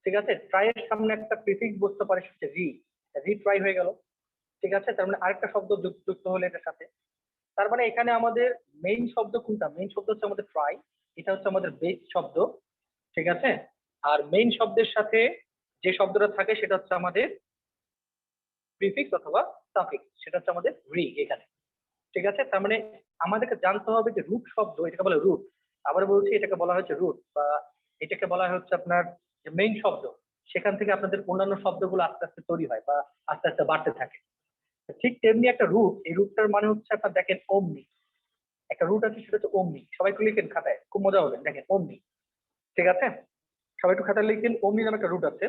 ঠিক আছে? ট্রাই এর সামনে একটা প্রিফিক্স বসতে পারে, সেটা রিট্রাই হয়ে গেল, ঠিক আছে? তার মানে আরেকটা শব্দ যুক্ত হলো এটার সাথে। তার মানে এখানে আমাদের মেইন শব্দ কোনটা? মেইন শব্দ হচ্ছে আমাদের ট্রাই, এটা হচ্ছে আমাদের বেস শব্দ, ঠিক আছে? আর মেইন শব্দের সাথে যে শব্দটা থাকে সেটা হচ্ছে আমাদের প্রিফিক্স অথবা সাফিক্স, সেটা হচ্ছে আমাদের রি এখানে, ঠিক আছে? তার মানে আমাদেরকে জানতে হবে যে রুট শব্দ, এটাকে বলা রুট। আবার বলছি এটাকে বলা হচ্ছে রুট, বা এটাকে বলা হচ্ছে আপনার যে মেইন শব্দ, সেখান থেকে আপনাদের অন্যান্য শব্দগুলো আস্তে আস্তে তৈরি হয় বা আস্তে আস্তে বাড়তে থাকে। ঠিক তেমনি একটা রুট, এই রুটটার মানে হচ্ছে আপনার দেখেন অমনি, একটা রুট আছে সেটা হচ্ছে অমনি। সবাই একটু লিখেন খাতায়, খুব মজা হবে, দেখেন অমনি, ঠিক আছে? সবাই একটু খাতায় লিখেন অমনি নামে একটা রুট আছে।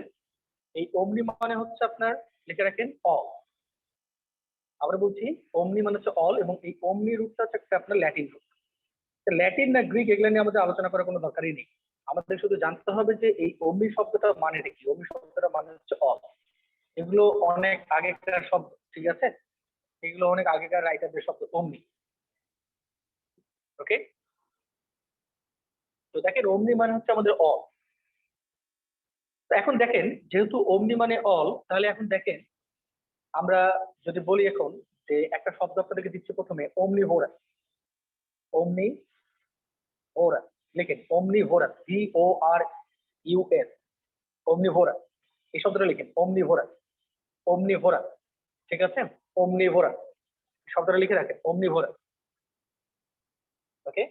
এই অমনি মানে হচ্ছে আপনার লিখে রাখেন অল। আবার বলছি অমনি মানে হচ্ছে অল, এবং এই অমনি রুটটা হচ্ছে একটা আপনার ল্যাটিন রুট। ল্যাটিন না গ্রিক এগুলো নিয়ে আমাদের আলোচনা করার কোনো দরকারই নেই। আমাদের শুধু জানতে হবে যে এই অমনি শব্দটা মানেটা কি। অমনি শব্দটা মানে হচ্ছে অল। এগুলো অনেক আগেকার শব্দ, ঠিক আছে? এগুলো অনেক আগেকার রাইটারদের শব্দ অমনি। ওকে, তো দেখেন অমনি মানে হচ্ছে আমাদের অল। তো এখন দেখেন যেহেতু অমনি মানে অল, তাহলে এখন দেখেন আমরা যদি বলি এখন যে একটা শব্দ আপনাদেরকে দিচ্ছি প্রথমে অমনি ভোরাস, অমনি ভোরাস, লিখেন অমনি ভোরাস, VORUS, অমনি ভোরাস, এই শব্দটা লিখেন অমনি ভোরাস, অমনি ভোরাস, ঠিক আছে? অমনি ভোরাস শব্দটা লিখে রাখেন অমনি ভোরাস। ওকে,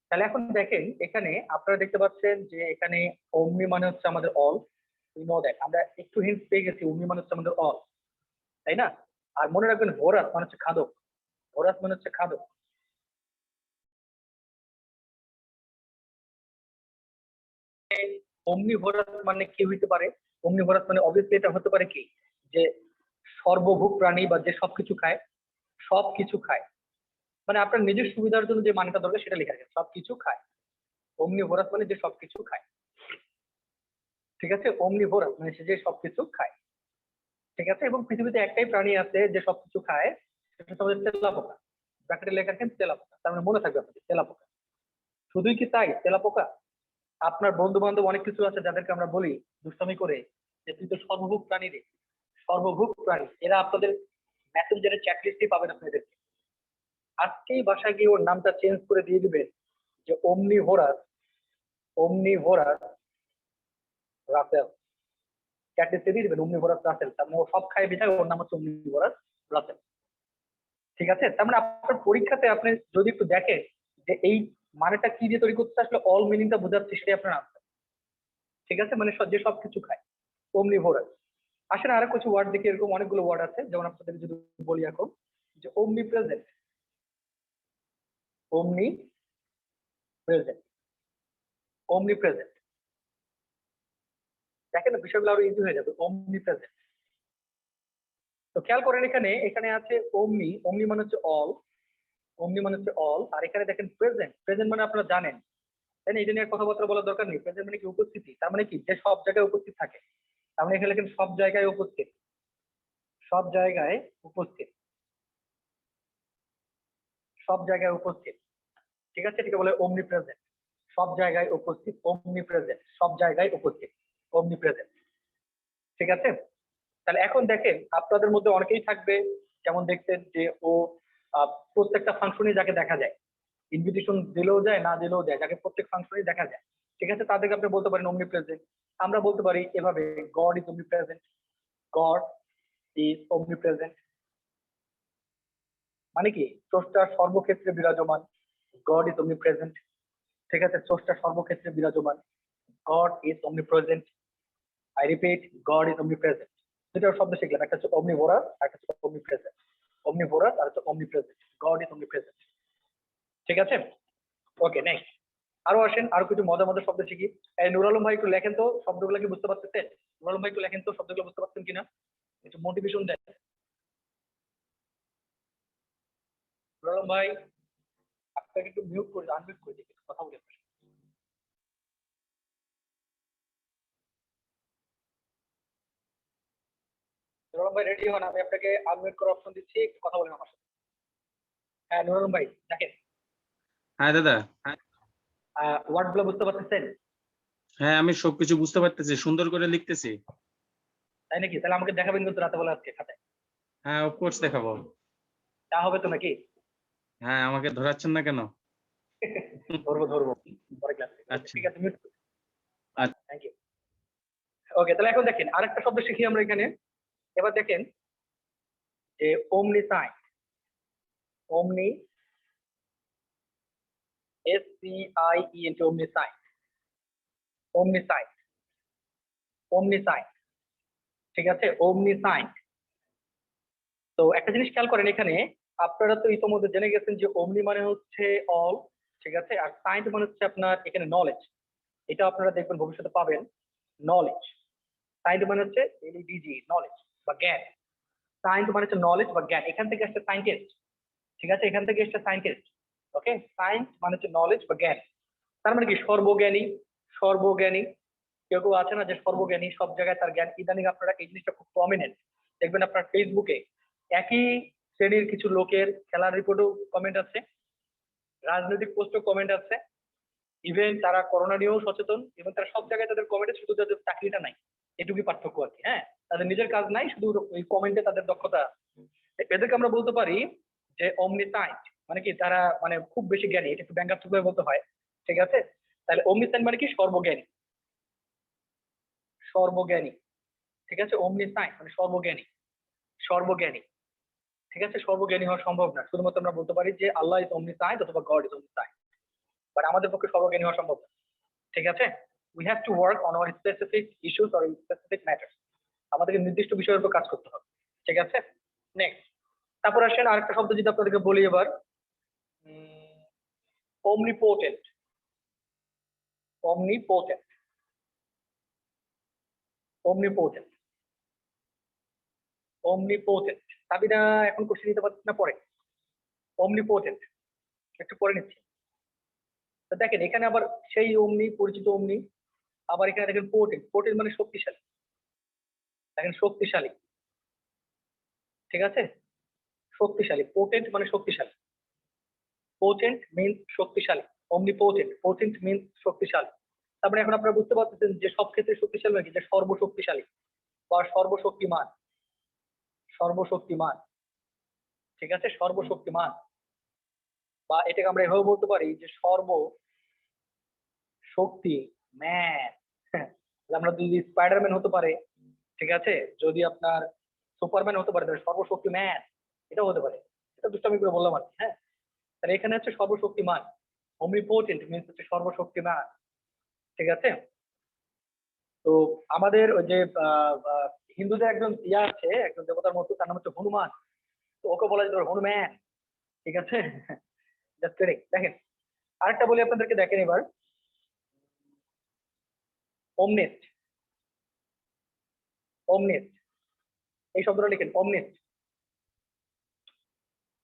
তাহলে এখন দেখেন এখানে আপনারা দেখতে পাচ্ছেন যে এখানে অমনি মানে হচ্ছে আমাদের অল। উই নো দ্যাট, আমরা একটু হিন্ট পেয়ে গেছি অমনি মানে হচ্ছে আমাদের অল, তাই না? আর মনে রাখবেন ভোরাস মানে হচ্ছে খাদক, ভোরাস মানে হচ্ছে খাদক। অমনিভোরাস মানে কি হইতে পারে? অমনিভোরাস মানে অবভিয়াসলি এটা হতে পারে কি যে সর্বভুক প্রাণী বা যে সবকিছু খায়, সবকিছু খায়, মানে আপনার নিজের সুবিধার জন্য যে মানেটা দরকার সেটা লেখা আছে, সবকিছু খায়। অমনিভোরাস মানে যে সবকিছু খায়, ঠিক আছে? অমনিভোরাস মানে সে যে সবকিছু খায়, ঠিক আছে? এবং পৃথিবীতে একটাই প্রাণী আছে যে সবকিছু খায়, সেটা হচ্ছে আমাদের তেলাপোকা। ব্র্যাকেটে লেখা রাখেন তেলাপোকা, তার মানে মনে থাকবে আপনাদের তেলাপোকা। শুধুই কি তাই তেলাপোকা? আপনার বন্ধু বান্ধব অনেক কিছু আছে যাদেরকে আমরা বলি দুষ্টামি করে যে তুই তো সর্বভুক প্রাণী রে, সর্বভুক প্রাণী। এরা আপনাদের মেসেঞ্জারের চ্যাট লিস্টেই পাবেন আপনাদেরকে। আজকেই বাসায় গিয়ে ওর নামটা চেঞ্জ করে দিয়ে দিবেন যে ওমনিভোরাস, ওমনিভোরাস রাসেল। চ্যাট লিস্টে দিয়ে দিবেন ওমনিভোরাস রাসেল, তার মানে ও সব খায় বিধায় ওর নাম হচ্ছে ওমনিভোরাস রাসেল। ঠিক আছে, তার মানে আপনার পরীক্ষাতে আপনি যদি একটু দেখেন যে এই মানেটা কি দিয়ে তৈরি করতে আসলে অল মিনিংটা বোঝাচ্ছে, সেটাই আপনার আনসার। ঠিক আছে, মানে যে সব কিছু খায় ওমনিভোরাস। আসলে আরো কিছু ওয়ার্ড দেখি, এরকম অনেকগুলো ওয়ার্ড আছে, যেমন আপনাদের যদি বলি এখন যে ওমনি প্রেজেন্ট, ওমনি প্রেজেন্ট, ওমনি প্রেজেন্ট। দেখেন বিষয়গুলো আরো ইজি হয়ে যাবে, ওমনি প্রেজেন্ট। তো খেয়াল করেন এখানে, এখানে আছে ওমনি, ওমনি মানে হচ্ছে অল, ওমনি মানে হচ্ছে অল। আর এখানে দেখেন প্রেজেন্ট, প্রেজেন্ট মানে আপনারা জানেন, তাই না? এটা নিয়ে কথাবার্তা বলার দরকার নেই। প্রেজেন্ট মানে কি উপস্থিতি, তার মানে কি যে সব জায়গায় উপস্থিত থাকে। তার মানে এখানে লেখেন সব জায়গায় উপস্থিত, সব জায়গায় উপস্থিত, সব জায়গায় উপস্থিত। ঠিক আছে, এটাকে বলে ওমনি প্রেজেন্ট, সব জায়গায় উপস্থিত, ওমনি প্রেজেন্ট, সব জায়গায় উপস্থিত, ওমনি প্রেজেন্ট। ঠিক আছে, তাহলে এখন দেখেন আপনাদের মধ্যে অনেকেই থাকবে যেমন দেখছেন যে ও প্রত্যেকটা ফাংশনে যাকে দেখা যায়, ইনভিটেশন দিলেও যায় না দিলেও যায়, যাকে প্রত্যেক ফাংশনে দেখা যায়। ঠিক আছে, তাদেরকে আপনি বলতে পারেন ওমনি প্রেজেন্ট। আমরা বলতে পারি এভাবে, গড ইজ ওমনি প্রেজেন্ট, গড ইজ ওমনি প্রেজেন্ট। মানে কি স্রষ্টা সর্বক্ষেত্রে বিরাজমান, গড ইজ ওমনি প্রেজেন্ট। ঠিক আছে, স্রষ্টা সর্বক্ষেত্রে বিরাজমান, গড ইজ ওমনি present. I repeat, god is ওমনি প্রেজেন্ট। দুটো শব্দ শিখলাম, একটা হচ্ছে omnivorous আর একটা হচ্ছে omnipresent। omnivorous আর হচ্ছে omnipresent, গড ইজ omnipresent। ঠিক আছে, ওকে নেক্সট। আরো আসেন, আরো কিছু মজার মজার শব্দ শিখি। এই নুর আলম ভাই একটু লেখেন তো, শব্দগুলো কি বুঝতে পারতেছেন? নুর আলম ভাই একটু লেখেন তো, শব্দগুলো বুঝতে পারছেন কিনা, একটু মোটিভেশন দেন। নুর আলম ভাই আপনাকে একটু মিউট করে, আনমিউট করে দিই, একটু কথা বলে আপনার সাথে। নুর আলম ভাই রেডি হন, আমি আপনাকে আনমিউট করার অপশন দিচ্ছি, একটু কথা বলেন আমার সাথে। হ্যাঁ নুর আলম ভাই দেখেন, হ্যাঁ দাদা, ওয়ার্ড গুলো বুঝতে পারতেছেন? হ্যাঁ আমি সবকিছু বুঝতে পারতেছি, সুন্দর করে লিখতেছি। তাই নাকি? তাহলে আমাকে দেখাবেন কিন্তু রাতে বেলা আজকে খাতায়। হ্যাঁ অফকোর্স দেখাবো। তা হবে তো নাকি? হ্যাঁ আমাকে ধরাচ্ছেন না কেন? ধরবো ধরবো পরে ক্লাস। আচ্ছা। ঠিক আছে, মিউট। আচ্ছা। Thank you. ওকে, তাহলে এখন দেখেন আরেকটা শব্দ শিখি আমরা এখানে। এবার দেখেন যে ওমনি সাইন, ওমনি SCIENT, ওমনি সাইন, ওমনি সাইন, ওমনি সাইন। ঠিক আছে, ওমনি সাইন। তো একটা জিনিস খেয়াল করেন এখানে, আপনারা তো ইতোমধ্যে জেনে গেছেন যে ওমনি মানে হচ্ছে অল। ঠিক আছে, আর সাইন্ট মানে হচ্ছে আপনার এখানে নলেজ। এটা আপনারা দেখবেন ভবিষ্যতে পাবেন, নলেজ। সাইন্ট মানে হচ্ছে LEDG, নলেজ বা জ্ঞান। সাইন্ট মানে হচ্ছে নলেজ বা জ্ঞান, এখান থেকে আসছে সায়েন্টিস্ট। ঠিক আছে, এখান থেকে আসছে সায়েন্টিস্ট। ওকে, সায়েন্স মানে হচ্ছে নলেজ বা জ্ঞান। তার মানে কি সর্বজ্ঞানী, সর্বজ্ঞানী। কেউ কেউ আছে না যে সর্বজ্ঞানী, সব জায়গায় তার জ্ঞান। ইদানিং আপনারা এই জিনিসটা খুব প্রমিনেন্ট দেখবেন আপনার ফেসবুকে, একই শ্রেণীর কিছু লোকের খেলার রিপোর্টেও কমেন্ট আছে, রাজনৈতিক পোস্টেও কমেন্ট আছে, ইভেন তারা করোনা নিয়েও সচেতন, এবং তারা সব জায়গায় তাদের কমেন্টে, শুধু তাদের চাকরিটা নাই, এটুকুই পার্থক্য আর কি। হ্যাঁ, তাদের নিজের কাজ নাই, শুধু ওই কমেন্টে তাদের দক্ষতা। এদেরকে আমরা বলতে পারি যে অমনিসাইন্ট, মানে কি তারা মানে খুব বেশি জ্ঞানী, এটা একটু ব্যঙ্গাত্মক ভাবে বলতে হয়। ঠিক আছে, তাহলে অমনিসাইন্ট মানে কি সর্বজ্ঞানী, সর্বজ্ঞানী। ঠিক আছে, অমনিসাইন্ট মানে সর্বজ্ঞানী, সর্বজ্ঞানী। ঠিক আছে, সর্বজ্ঞানী হওয়া সম্ভব না, শুধুমাত্র আমরা বলতে পারি যে আল্লাহ ইজ অমনিসাইন্ট অথবা গড ইজ অমনিসাইন্ট, বাট আমাদের পক্ষে সর্বজ্ঞানী হওয়া সম্ভব না। ঠিক আছে, we have to work on our specific issues or specific matters. আমাদেরকে নির্দিষ্ট বিষয়ের উপর কাজ করতে হবে। ঠিক আছে, নেক্সট। তারপর আসেন আরেকটা শব্দ যদি আপনাদেরকে বলি এবার, omnipotent, omnipotent, omnipotent, omnipotent। Sabina এখন কোশ্চেন নিতে পারছি না, পরে omnipotent একটু পরে নিচ্ছি। তো দেখেন এখানে আবার সেই অমনি, পরিচিত অমনি, আবার এখানে দেখেন পোর্টেন্ট, পোর্টেন্ট মানে শক্তিশালী। দেখেন শক্তিশালী। ঠিক আছে, শক্তিশালী, পোটেন্ট মানে শক্তিশালী, পোটেন্ট মিন্স শক্তিশালী, অমনিপোটেন্ট, পোটেন্ট মিন্স শক্তিশালী। তারপরে এখন আপনারা বুঝতে পারতেছেন যে সব ক্ষেত্রে শক্তিশালী নাকি, যে সর্বশক্তিশালী বা সর্বশক্তিমান, সর্বশক্তিমান, ঠিক আছে, সর্বশক্তিমান, বা এটাকে আমরা এভাবে বলতে পারি যে সর্বশক্তি ম্যান। আমরা যদি স্পাইডারম্যান হতে পারে, ঠিক আছে, যদি আপনার সুপারম্যান হতে পারে তাহলে সর্বশক্তি ম্যান, এটাও হতে পারে। এটা দুষ্টামি করে বললাম আর কি, হ্যাঁ। তাহলে এখানে হচ্ছে সর্বশক্তিমান, অমনিপোটেন্ট মিন্স হচ্ছে সর্বশক্তিমান, ঠিক আছে। তো আমাদের ওই যে হিন্দুদের একজন ইয়া আছে, একজন দেবতার মতো, তার নাম হচ্ছে হনুমান, তো ওকে বলা যেতে পারে হনুম্যান, ঠিক আছে। Just correct. দেখেন আরেকটা বলি আপনাদেরকে, দেখেন এবার ওমনেস্ট, ওমনেস্ট এই শব্দটা লিখেন, ওমনেস্ট,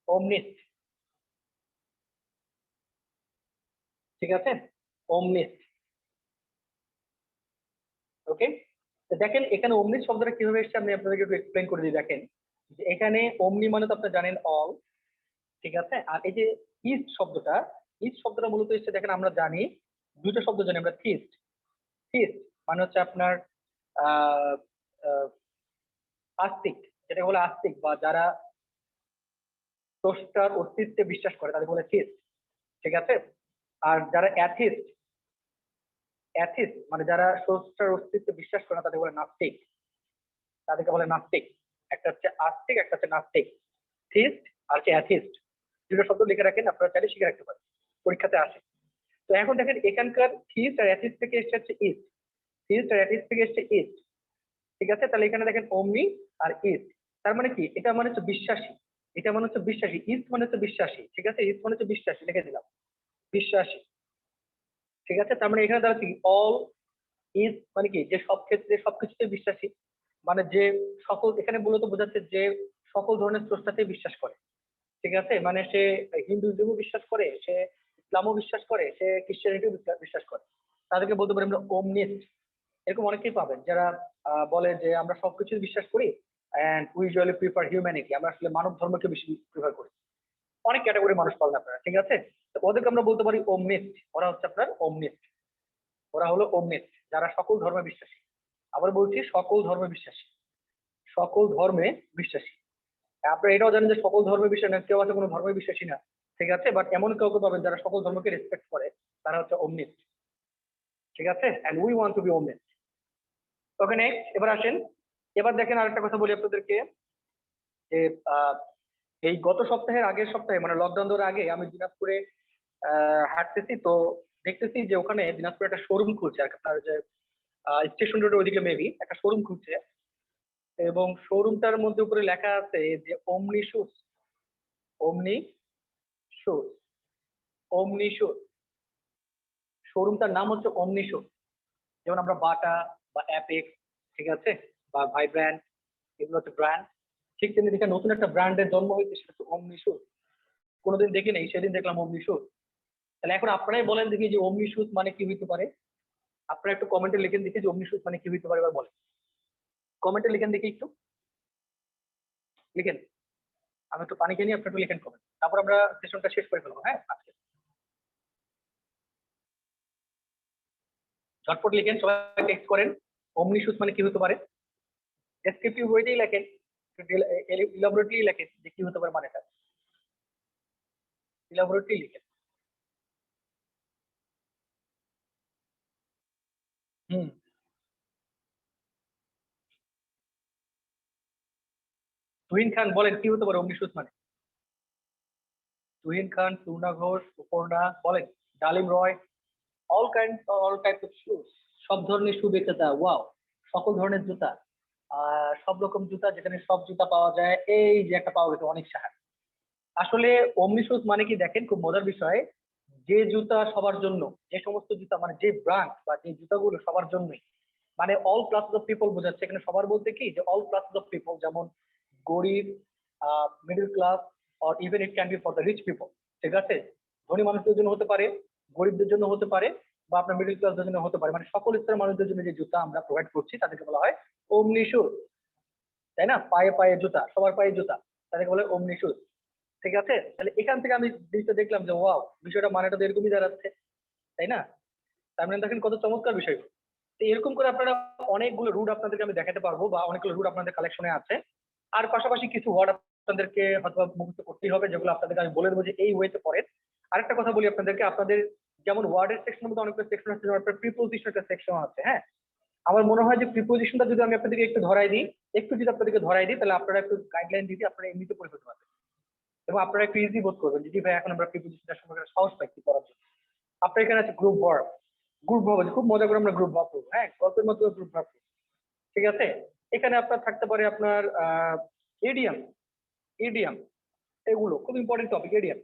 ওমনেস্ট, ঠিক আছে, ওমনেস্ট, ওকে। তো দেখেন এখানে ওমনি শব্দটা কিভাবে এসেছে আমি আপনাদেরকে একটু এক্সপ্লেন করে দিই। দেখেন যে এখানে ওমনি মানে তো আপনারা জানেন অল, ঠিক আছে। আর এই যে ইস্ট শব্দটা, ইস্ট শব্দটা মূলত এসেছে, দেখেন আমরা জানি দুটো শব্দ জানি আমরা, থিস্ট, থিস্ট মানে হচ্ছে আপনার আহ আস্তিক, যেটা বলে আস্তিক, বা যারা স্রষ্টার অস্তিত্বে বিশ্বাস করে তাদের বলে থিস্ট, ঠিক আছে। আর যারা অ্যাথিস্ট, অ্যাথিস্ট মানে যারা স্রষ্টার অস্তিত্বে বিশ্বাস করে না তাদের বলে নাস্তিক, তাদেরকে বলে নাস্তিক। একটা হচ্ছে আস্তিক, একটা হচ্ছে নাস্তিক, থিস্ট আর কি অ্যাথিস্ট, দুটো শব্দ লিখে রাখেন, আপনারা চাইলে শিখে রাখতে পারেন, পরীক্ষাতে আসে। তো এখন দেখেন এখানকার থিস্ট আর অ্যাথিস্ট থেকে এসছে হচ্ছে ইস্ট, থিস্ট আর অ্যাথিস্ট থেকে এসছে ইস্ট, ঠিক আছে। তাহলে এখানে দেখেন ওমনি আর ইস্ট, তার মানে কি, এটা মানে হচ্ছে বিশ্বাসী, এটা মানে হচ্ছে বিশ্বাসী, ইস্ট মানে হচ্ছে বিশ্বাসী, ঠিক আছে, ইস্ট মানে হচ্ছে বিশ্বাসী, লিখে দিলাম বিশ্বাসী, ঠিক আছে। তার মানে এখানে দাঁড়াচ্ছে কি, অল ইজ মানে কি, যে সব ক্ষেত্রে সবকিছুতে বিশ্বাসী, মানে যে সকল, এখানে মূলত বোঝাচ্ছে যে সকল ধরনের স্রষ্টাতে বিশ্বাস করে, ঠিক আছে। মানে সে হিন্দুইজমও বিশ্বাস করে, সে ইসলামও বিশ্বাস করে, সে খ্রিস্টানিটিও বিশ্বাস করে, তাদেরকে বলতে পারি আমরা ওমনিস্ট। এরকম অনেকেই পাবেন যারা বলে যে আমরা সবকিছু বিশ্বাস করি and we usually prefer humanity, আমরা আসলে মানব ধর্মকে বেশি প্রিফার করি। অনেক ক্যাটাগরির মানুষ পাবেন আপনারা, ঠিক আছে। তো ওদেরকে আমরা বলতে পারি ওমনিস্ট, ওরা হচ্ছে আপনার ওমনিস্ট, ওরা হলো ওমনিস্ট, যারা সকল ধর্মে বিশ্বাসী। আবার বলছি সকল ধর্মে বিশ্বাসী, সকল ধর্মে বিশ্বাসী। আপনারা এটাও জানেন যে সকল ধর্মে বিশ্বাসী না, কেউ আছে কোনো ধর্মে বিশ্বাসী না, ঠিক আছে, বাট এমন কাউকে পাবেন যারা সকল ধর্মকে রেসপেক্ট করে, তারা হচ্ছে ওমনিস্ট, ঠিক আছে। And we want to be omniscient. Okay next, এবার আসেন, এবার দেখেন আরেকটা কথা বলি আপনাদেরকে, যে এই গত সপ্তাহের আগের সপ্তাহে মানে লকডাউন দেওয়ার আগে আমি দিনাজপুরে হাঁটতেছি, তো দেখতেছি যে ওখানে দিনাজপুরে একটা শোরুম খুলছে, আপনার যে স্টেশন রোডের ওইদিকে মেবি একটা শোরুম খুলছে, এবং শোরুমটার মধ্যে উপরে লেখা আছে যে ওমনি শুজ, ওমনি শুজ, ওমনি শুজ, শোরুমটার নাম হচ্ছে ওমনি শুজ। যেমন আমরা বাটা বা অ্যাপেক্স, ঠিক আছে, বা ভাইব্র্যান্ড, এগুলো হচ্ছে ব্র্যান্ড, ঠিক তেমনি দেখে নতুন একটা ব্র্যান্ডের জন্ম হয়েছে, সেটা হচ্ছে ওমনি শুজ। কোনোদিন দেখি নেই, সেদিন দেখলাম ওমনি শুজ। তাহলে এখন আপনারাই বলেন দেখি যে ওমনি শুজ মানে কি হইতে পারে, আপনারা একটু কমেন্টে লিখেন দেখি যে ওমনি শুজ মানে কি হইতে পারে, এবার বলেন, কমেন্টে লিখেন দেখি, একটু লিখেন। আমি একটু পানি খেয়ে নিই, আপনি একটু লিখেন কমেন্ট, তারপর আমরা সেশনটা শেষ করে ফেলবো, হ্যাঁ আজকে। ঝটপট লিখেন, সবাই টেক্সট করেন, ওমনি শুজ মানে কি হতে পারে, ডেসক্রিপটিভ ওয়েতেই লেখেন, ইলাবোরেটলি লেখেন যে কি হতে পারে মানেটা, ইলাবোরেটলি লিখেন। হুম, তুহিন খান বলেন কি হতে পারে ওমনি শুজ মানে, তুহিন খান, পূর্ণা ঘোষ, সুপর্ণা বলেন, ডালিম রয়, অল টাইপ অফ শুজ, সব ধরনের শু বিক্রেতা, ওয়াও, সকল ধরনের জুতা, সব রকম জুতা, যেখানে সব জুতা পাওয়া যায়, এই যে একটা পাওয়া গেছে অনেক সাহায্য। আসলে ওমনি শুজ মানে কি দেখেন, খুব মজার বিষয়, যে জুতা সবার জন্য, যে সমস্ত জুতা মানে যে ব্র্যান্ড বা যে জুতাগুলো সবার জন্যই, মানে অল ক্লাসেস অফ পিপল বোঝাচ্ছে এখানে। সবার বলতে কি, যে অল ক্লাসেস অফ পিপল, যেমন গরিব, middle class, or even it can be for the rich people, ঠিক আছে। ধনী মানুষদের জন্য হতে পারে, গরিবদের জন্য হতে পারে, বা আপনার মিডল ক্লাসদের জন্য হতে পারে, মানে সকল স্তরের মানুষদের জন্য যে জুতা আমরা প্রোভাইড করছি তাদেরকে বলা হয় ওমনি শুজ, তাই না। পায়ে পায়ে জুতা, সবার পায়ে জুতা, তাদেরকে বলে ওমনি শুজ। ঠিক আছে? তাহলে এখান থেকে আমি জিনিসটা দেখলাম যে ওয়াও, বিষয়টা মানেটা তো এরকমই দাঁড়াচ্ছে, তাই না? তার মানে দেখেন কত চমৎকার বিষয়। তো এরকম করে আপনারা অনেকগুলো রুট আপনাদেরকে আমি দেখাতে পারবো, বা অনেকগুলো রুট আপনাদের কালেকশনে আছে। আর পাশাপাশি কিছু ওয়ার্ড আপনাদেরকে হয়তো মুখস্থ করতেই হবে, যেগুলো আপনাদেরকে আমি বলে দেবো যে এই ওয়েতে পড়েন। আরেকটা কথা বলি আপনাদেরকে, আপনাদের যেমন ওয়ার্ডের সেকশনের মধ্যে অনেকগুলো সেকশন আছে, যেমন আপনার প্রিপোজিশন একটা সেকশন আছে, হ্যাঁ। আমার মনে হয় যে প্রিপোজিশনটা যদি আমি আপনাদেরকে একটু ধরাই দিই, তাহলে আপনারা একটু গাইডলাইন দিতে আপনারা এমনিতে পড়ে ফেলতে পারবেন, এবং আপনারা একটু ইজি বোধ করবেন যে জি ভাই এখন আমরা প্রিপোজিশনটা সম্পর্কে সাহস পাইছি পড়ার জন্য। আপনার এখানে আছে গ্রুপ ভার্ব। গ্রুপ ভার্ব খুব মজা করে আমরা গ্রুপ ভার্ব করবো, হ্যাঁ, গল্পের মতো গ্রুপ ভার্ব। ঠিক আছে? এখানে আপনার থাকতে পারে আপনার ইডিয়াম। ইডিয়াম এগুলো খুব ইম্পর্টেন্ট টপিক, ইডিয়াম।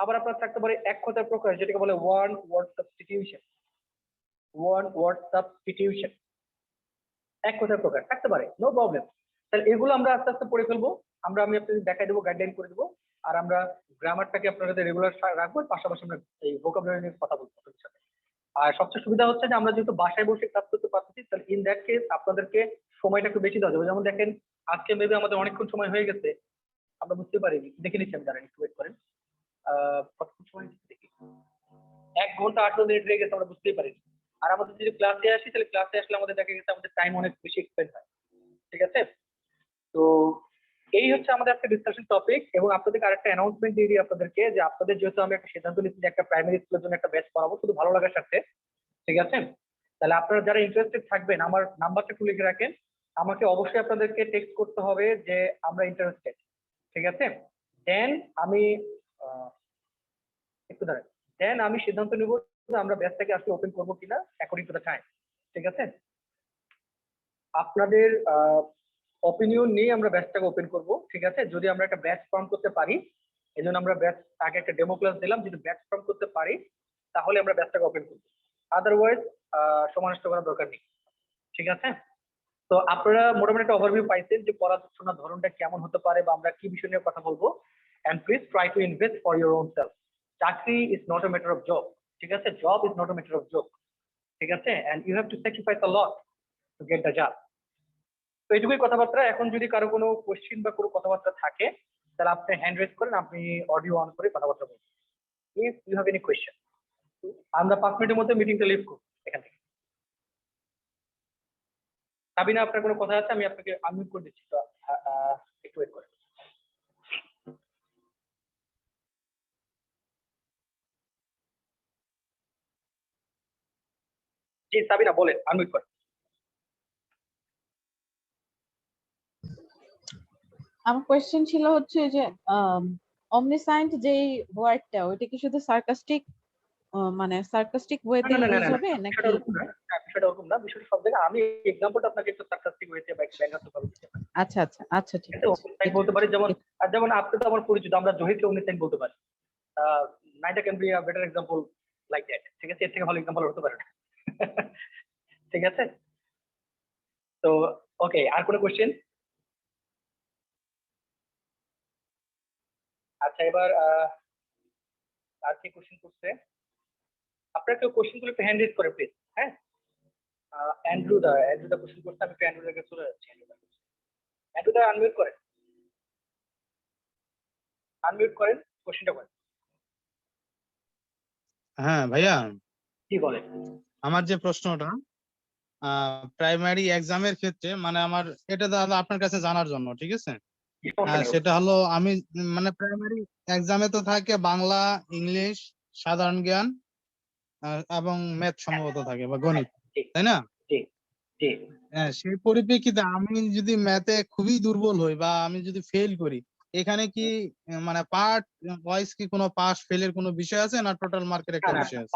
আবার আপনার থাকতে পারে এক কথার প্রকাশ, যেটাকে বলে one word substitution. One word substitution এক কথার প্রকার থাকতে পারে, নো প্রবলেম। তাহলে এগুলো আমরা আস্তে আস্তে পড়ে ফেলবো। আমি আপনাদের দেখাই দেবো, গাইডলাইন করে দেবো। আর আমরা গ্রামারটাকে আপনাদের রেগুলার রাখবো, পাশাপাশি আমরা এই ভোকাবুলারি নিয়ে কথা বলবো আপনাদের সাথে। আর সবচেয়ে সুবিধা হচ্ছে যে আমরা যেহেতু বাসায় বসে ক্লাস করতে পারতেছি, তাহলে ইন দ্যাট কেস আপনাদেরকে সময়টা একটু বেশি দেওয়া যাবে। যেমন দেখেন আজকে মেবি আমাদের অনেকক্ষণ সময় হয়ে গেছে, আমরা বুঝতে পারিনি, দেখে নিচ্ছি আমি, দাঁড়ান একটু ওয়েট করেন। কতক্ষণ সময় দেখি, 1 ঘন্টা 18 মিনিট হয়ে গেছে, আমরা বুঝতেই পারিনি। আর আমাদের যদি ক্লাসে আসি, তাহলে ক্লাসে আসলে আমাদের দেখা গেছে আমাদের টাইম অনেক বেশি এক্সপেন্ড হয়। ঠিক আছে? তো এই হচ্ছে আমাদের একটা ডিসকাশন টপিক। এবং আপনাদেরকে আরেকটা অ্যানাউন্সমেন্ট দিয়ে দিই আপনাদেরকে, যে আপনাদের যেহেতু আমি একটা সিদ্ধান্ত নিচ্ছি যে একটা প্রাইমারি স্কুলের জন্য একটা ব্যাচ করাবো, শুধু ভালো লাগার সাথে। ঠিক আছে? তাহলে আপনারা যারা ইন্টারেস্টেড থাকবেন, আমার নাম্বারটা একটু লিখে রাখেন। আমাকে অবশ্যই আপনাদেরকে টেক্সট করতে হবে যে আমরা ইন্টারেস্টেড। ঠিক আছে? দেন আমি একটু দাঁড়ান, দেন আমি সিদ্ধান্ত নেব যে আমরা ব্যাচটাকে আসলে ওপেন করবো কিনা অ্যাকর্ডিং টু দ্য টাইম। ঠিক আছে? আপনাদের অপিনিয়ন নিয়ে আমরা ব্যাচটাকে ওপেন করব। ঠিক আছে? যদি আমরা একটা ব্যাচ ফর্ম করতে পারি, এই জন্য আমরা ব্যাচ আগে একটা ডেমো ক্লাস দিলাম, যদি ব্যাচ ফর্ম করতে পারি তাহলে আমরা ব্যাচটাকে ওপেন করব, আদারওয়াইজ সময় নষ্ট করার দরকার নেই। ঠিক আছে? তো আপনারা মোটামুটি একটা ওভারভিউ পাইছেন যে পড়াশোনার ধরনটা কেমন হতে পারে, বা আমরা কি বিষয় নিয়ে কথা বলবো। And please try to invest for your own self. চাকরি is not a matter of job. ঠিক আছে? Job is not a matter of job. ঠিক আছে? And you have to sacrifice a lot to get the job. তো এইটুকুই কথাবার্তা। এখন যদি কারো কোনো কোশ্চেন বা কোনো কথাবার্তা থাকে, তাহলে আপনি হ্যান্ড রেজ করেন, আপনি অডিও অন করে কথাবার্তা বলুন। If you have any question, আমরা 5 মিনিটের মধ্যে মিটিংটা লিভ করব এখান থেকে। সাবিনা, আপনার কোনো কথা আছে? আমি আপনাকে আনমিউট করে দিচ্ছি, তো একটু ওয়েট করেন। জি সাবিনা বলেন, আনমিউট করেন। আমার কোয়েশ্চেন ছিল হচ্ছে যে অমনিসাইন্ট যেই ওয়ার্ডটা, ওইটা কি শুধু সার্কাস্টিক মানে সার্কাস্টিক ওয়েতে না না না ইউজ না, হবে বিষয়টা নাকি? ওরকম না। বিষয়টা ওরকম না, বিষয়টা সব জায়গায়। আমি এক্সাম্পলটা আপনাকে একটু সার্কাস্টিক হয়েছে বা একটু ব্যঙ্গাত্মক ভাবে দিতে পারি। আচ্ছা আচ্ছা আচ্ছা, ঠিক ঠিক আছে? আছে। অমনিসাইন্ট বলতে পারি, যেমন যেমন আপনি তো আমার পরিচিত, আমরা জহিরকে অমনিসাইন্ট বলতে পারি। নাইটা can be a better example like that. ঠিক আছে? এর থেকে ভালো এক্সাম্পল হতে পারে না। ঠিক আছে? তো ওকে, আর কোনো কোশ্চেন? আচ্ছা, এবার আর কি কোশ্চেন করছে? আপনারা কেউ কোশ্চেন গুলো একটু হ্যান্ড রেজ করে প্লিজ। হ্যাঁ, অ্যান্ড্রুদা কোশ্চেন করতে, আমি একটু অ্যান্ড্রুদার কাছে চলে যাচ্ছি। অ্যান্ড্রুদা আনমিউট করেন, আনমিউট করেন, কোশ্চেনটা করেন। হ্যাঁ ভাইয়া, কি বলেন? আমার যে প্রশ্নটা প্রাইমারি এক্সামের ক্ষেত্রে, মানে আমার এটা তাহলে আপনার কাছে জানার জন্য, ঠিক আছে? কি সমস্যা নেই। সেটা হলো আমি মানে প্রাইমারি এক্সামে তো থাকে বাংলা, ইংলিশ, সাধারণ জ্ঞান এবং ম্যাথ সম্ভবত থাকে, বা গণিত, জি তাই না? জি জি। হ্যাঁ, সেই পরিপ্রেক্ষিতে আমি যদি ম্যাথে খুবই দুর্বল হই বা আমি যদি ফেল করি, এখানে কি মানে পার্ট ওয়াইজ কি কোনো পাস ফেলের কোনো বিষয় আছে, না টোটাল মার্কের না একটা না, বিষয় আছে?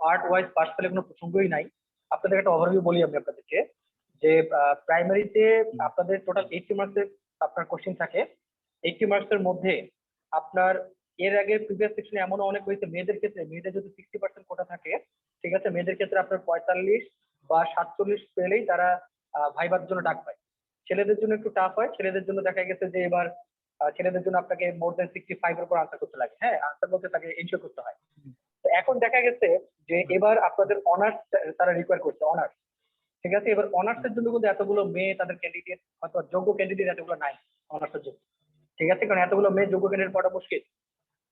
পার্ট ওয়াইজ পাস ফেলে কোনো প্রসঙ্গই নাই। আপনাদের একটা ওভারভিউ বলি আমি আপনাদেরকে, যে প্রাইমারিতে আপনাদের টোটাল 80 মার্কসের আপনার কোশ্চেন থাকে। 80 মার্কসের মধ্যে আপনার এর আগে প্রিভিয়াস সেকশনে এমনও অনেক হয়েছে, মেয়েদের ক্ষেত্রে, মেয়েদের যদি 60% কোটা থাকে, ঠিক আছে, মেয়েদের ক্ষেত্রে আপনার 45 বা 47 পেলেই তারা ভাইবার জন্য ডাক পায়। ছেলেদের জন্য একটু টাফ হয়। ছেলেদের জন্য দেখা গেছে যে এবার ছেলেদের জন্য আপনাকে মোর দেন 65 এর উপর আনসার করতে লাগে। হ্যাঁ, আনসার বলতে তাকে এনশিওর করতে হয়। তো এখন দেখা গেছে যে এবার আপনাদের অনার্স তারা রিকোয়ার করছে, অনার্স। ঠিক আছে? এবার অনার্স এর জন্য কিন্তু এতগুলো মেয়ে, তাদের ক্যান্ডিডেট, অথবা যোগ্য ক্যান্ডিডেট এতগুলো নাই অনার্স এর জন্য। ঠিক আছে, কারণ এতগুলো মেয়ে যোগ্য ক্যান্ডিডেট পাওয়াটা মুশকিল।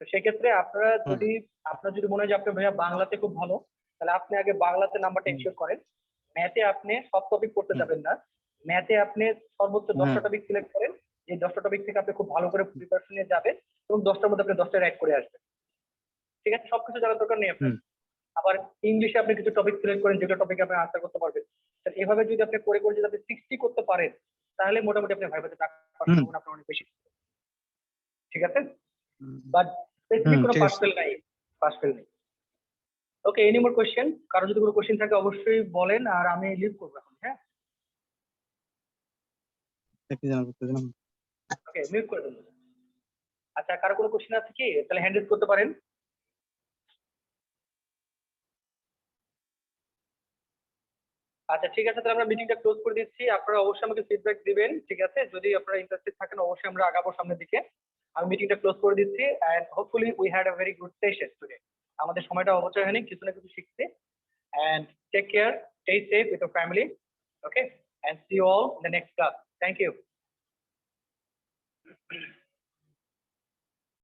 তো সেক্ষেত্রে আপনারা যদি আপনার যদি মনে হয় যে আপনি ভাইয়া বাংলাতে খুব ভালো, তাহলে আপনি আগে বাংলাতে নাম্বারটা এনশিওর করেন। ম্যাথে আপনি সব টপিক পড়তে হুম। যাবেন না, ম্যাথে আপনি সর্বোচ্চ হুম। 10টা টপিক সিলেক্ট করেন। এই 10টা টপিক থেকে আপনি খুব ভালো করে প্রিপারেশন নিয়ে যাবেন এবং 10টার মধ্যে আপনি 10টা রাইট করে আসবেন। ঠিক আছে, সবকিছু জানার দরকার নেই আপনার। হুম। আবার ইংলিশে আপনি কিছু টপিক সিলেক্ট করেন যেগুলো টপিকে আপনি আনসার করতে পারবেন। তো এভাবে যদি আপনি করে করে যদি আপনি 60 করতে পারেন, তাহলে মোটামুটি আপনি ভাইভাতে টাকা পাওয়ার হুম। সম্ভাবনা আপনার অনেক বেশি। ঠিক আছে, বাট স্পেসিফিক হুম, কোনো ঠিক পাস আছে। ফেল নাই, পাস ফেল নেই। ওকে, এনি মোর কোশ্চেন? কারো যদি কোনো কোশ্চেন থাকে অবশ্যই বলেন, আর আমি লিভ করবো এখন। হ্যাঁ, একটু জানাবো, একটু জানাবো। ওকে, মিউট করে দেবো। আচ্ছা, কারো কোনো কোশ্চেন আছে কি? তাহলে হ্যান্ড রেজ করতে পারেন। আচ্ছা ঠিক আছে, তাহলে আমরা মিটিংটা ক্লোজ করে দিচ্ছি। আপনারা অবশ্যই আমাকে ফিডব্যাক দিবেন, ঠিক আছে? যদি আপনারা ইন্টারেস্টেড থাকেন অবশ্যই আমরা আগাবো সামনের দিকে। আমি মিটিংটা ক্লোজ করে দিচ্ছি and hopefully we had a very good session today. আমাদের সময়টা অপচয় হয়নি, কিছু না কিছু শিখতে। And take care, stay safe with your family, okay? And see you all in the next class. Thank you.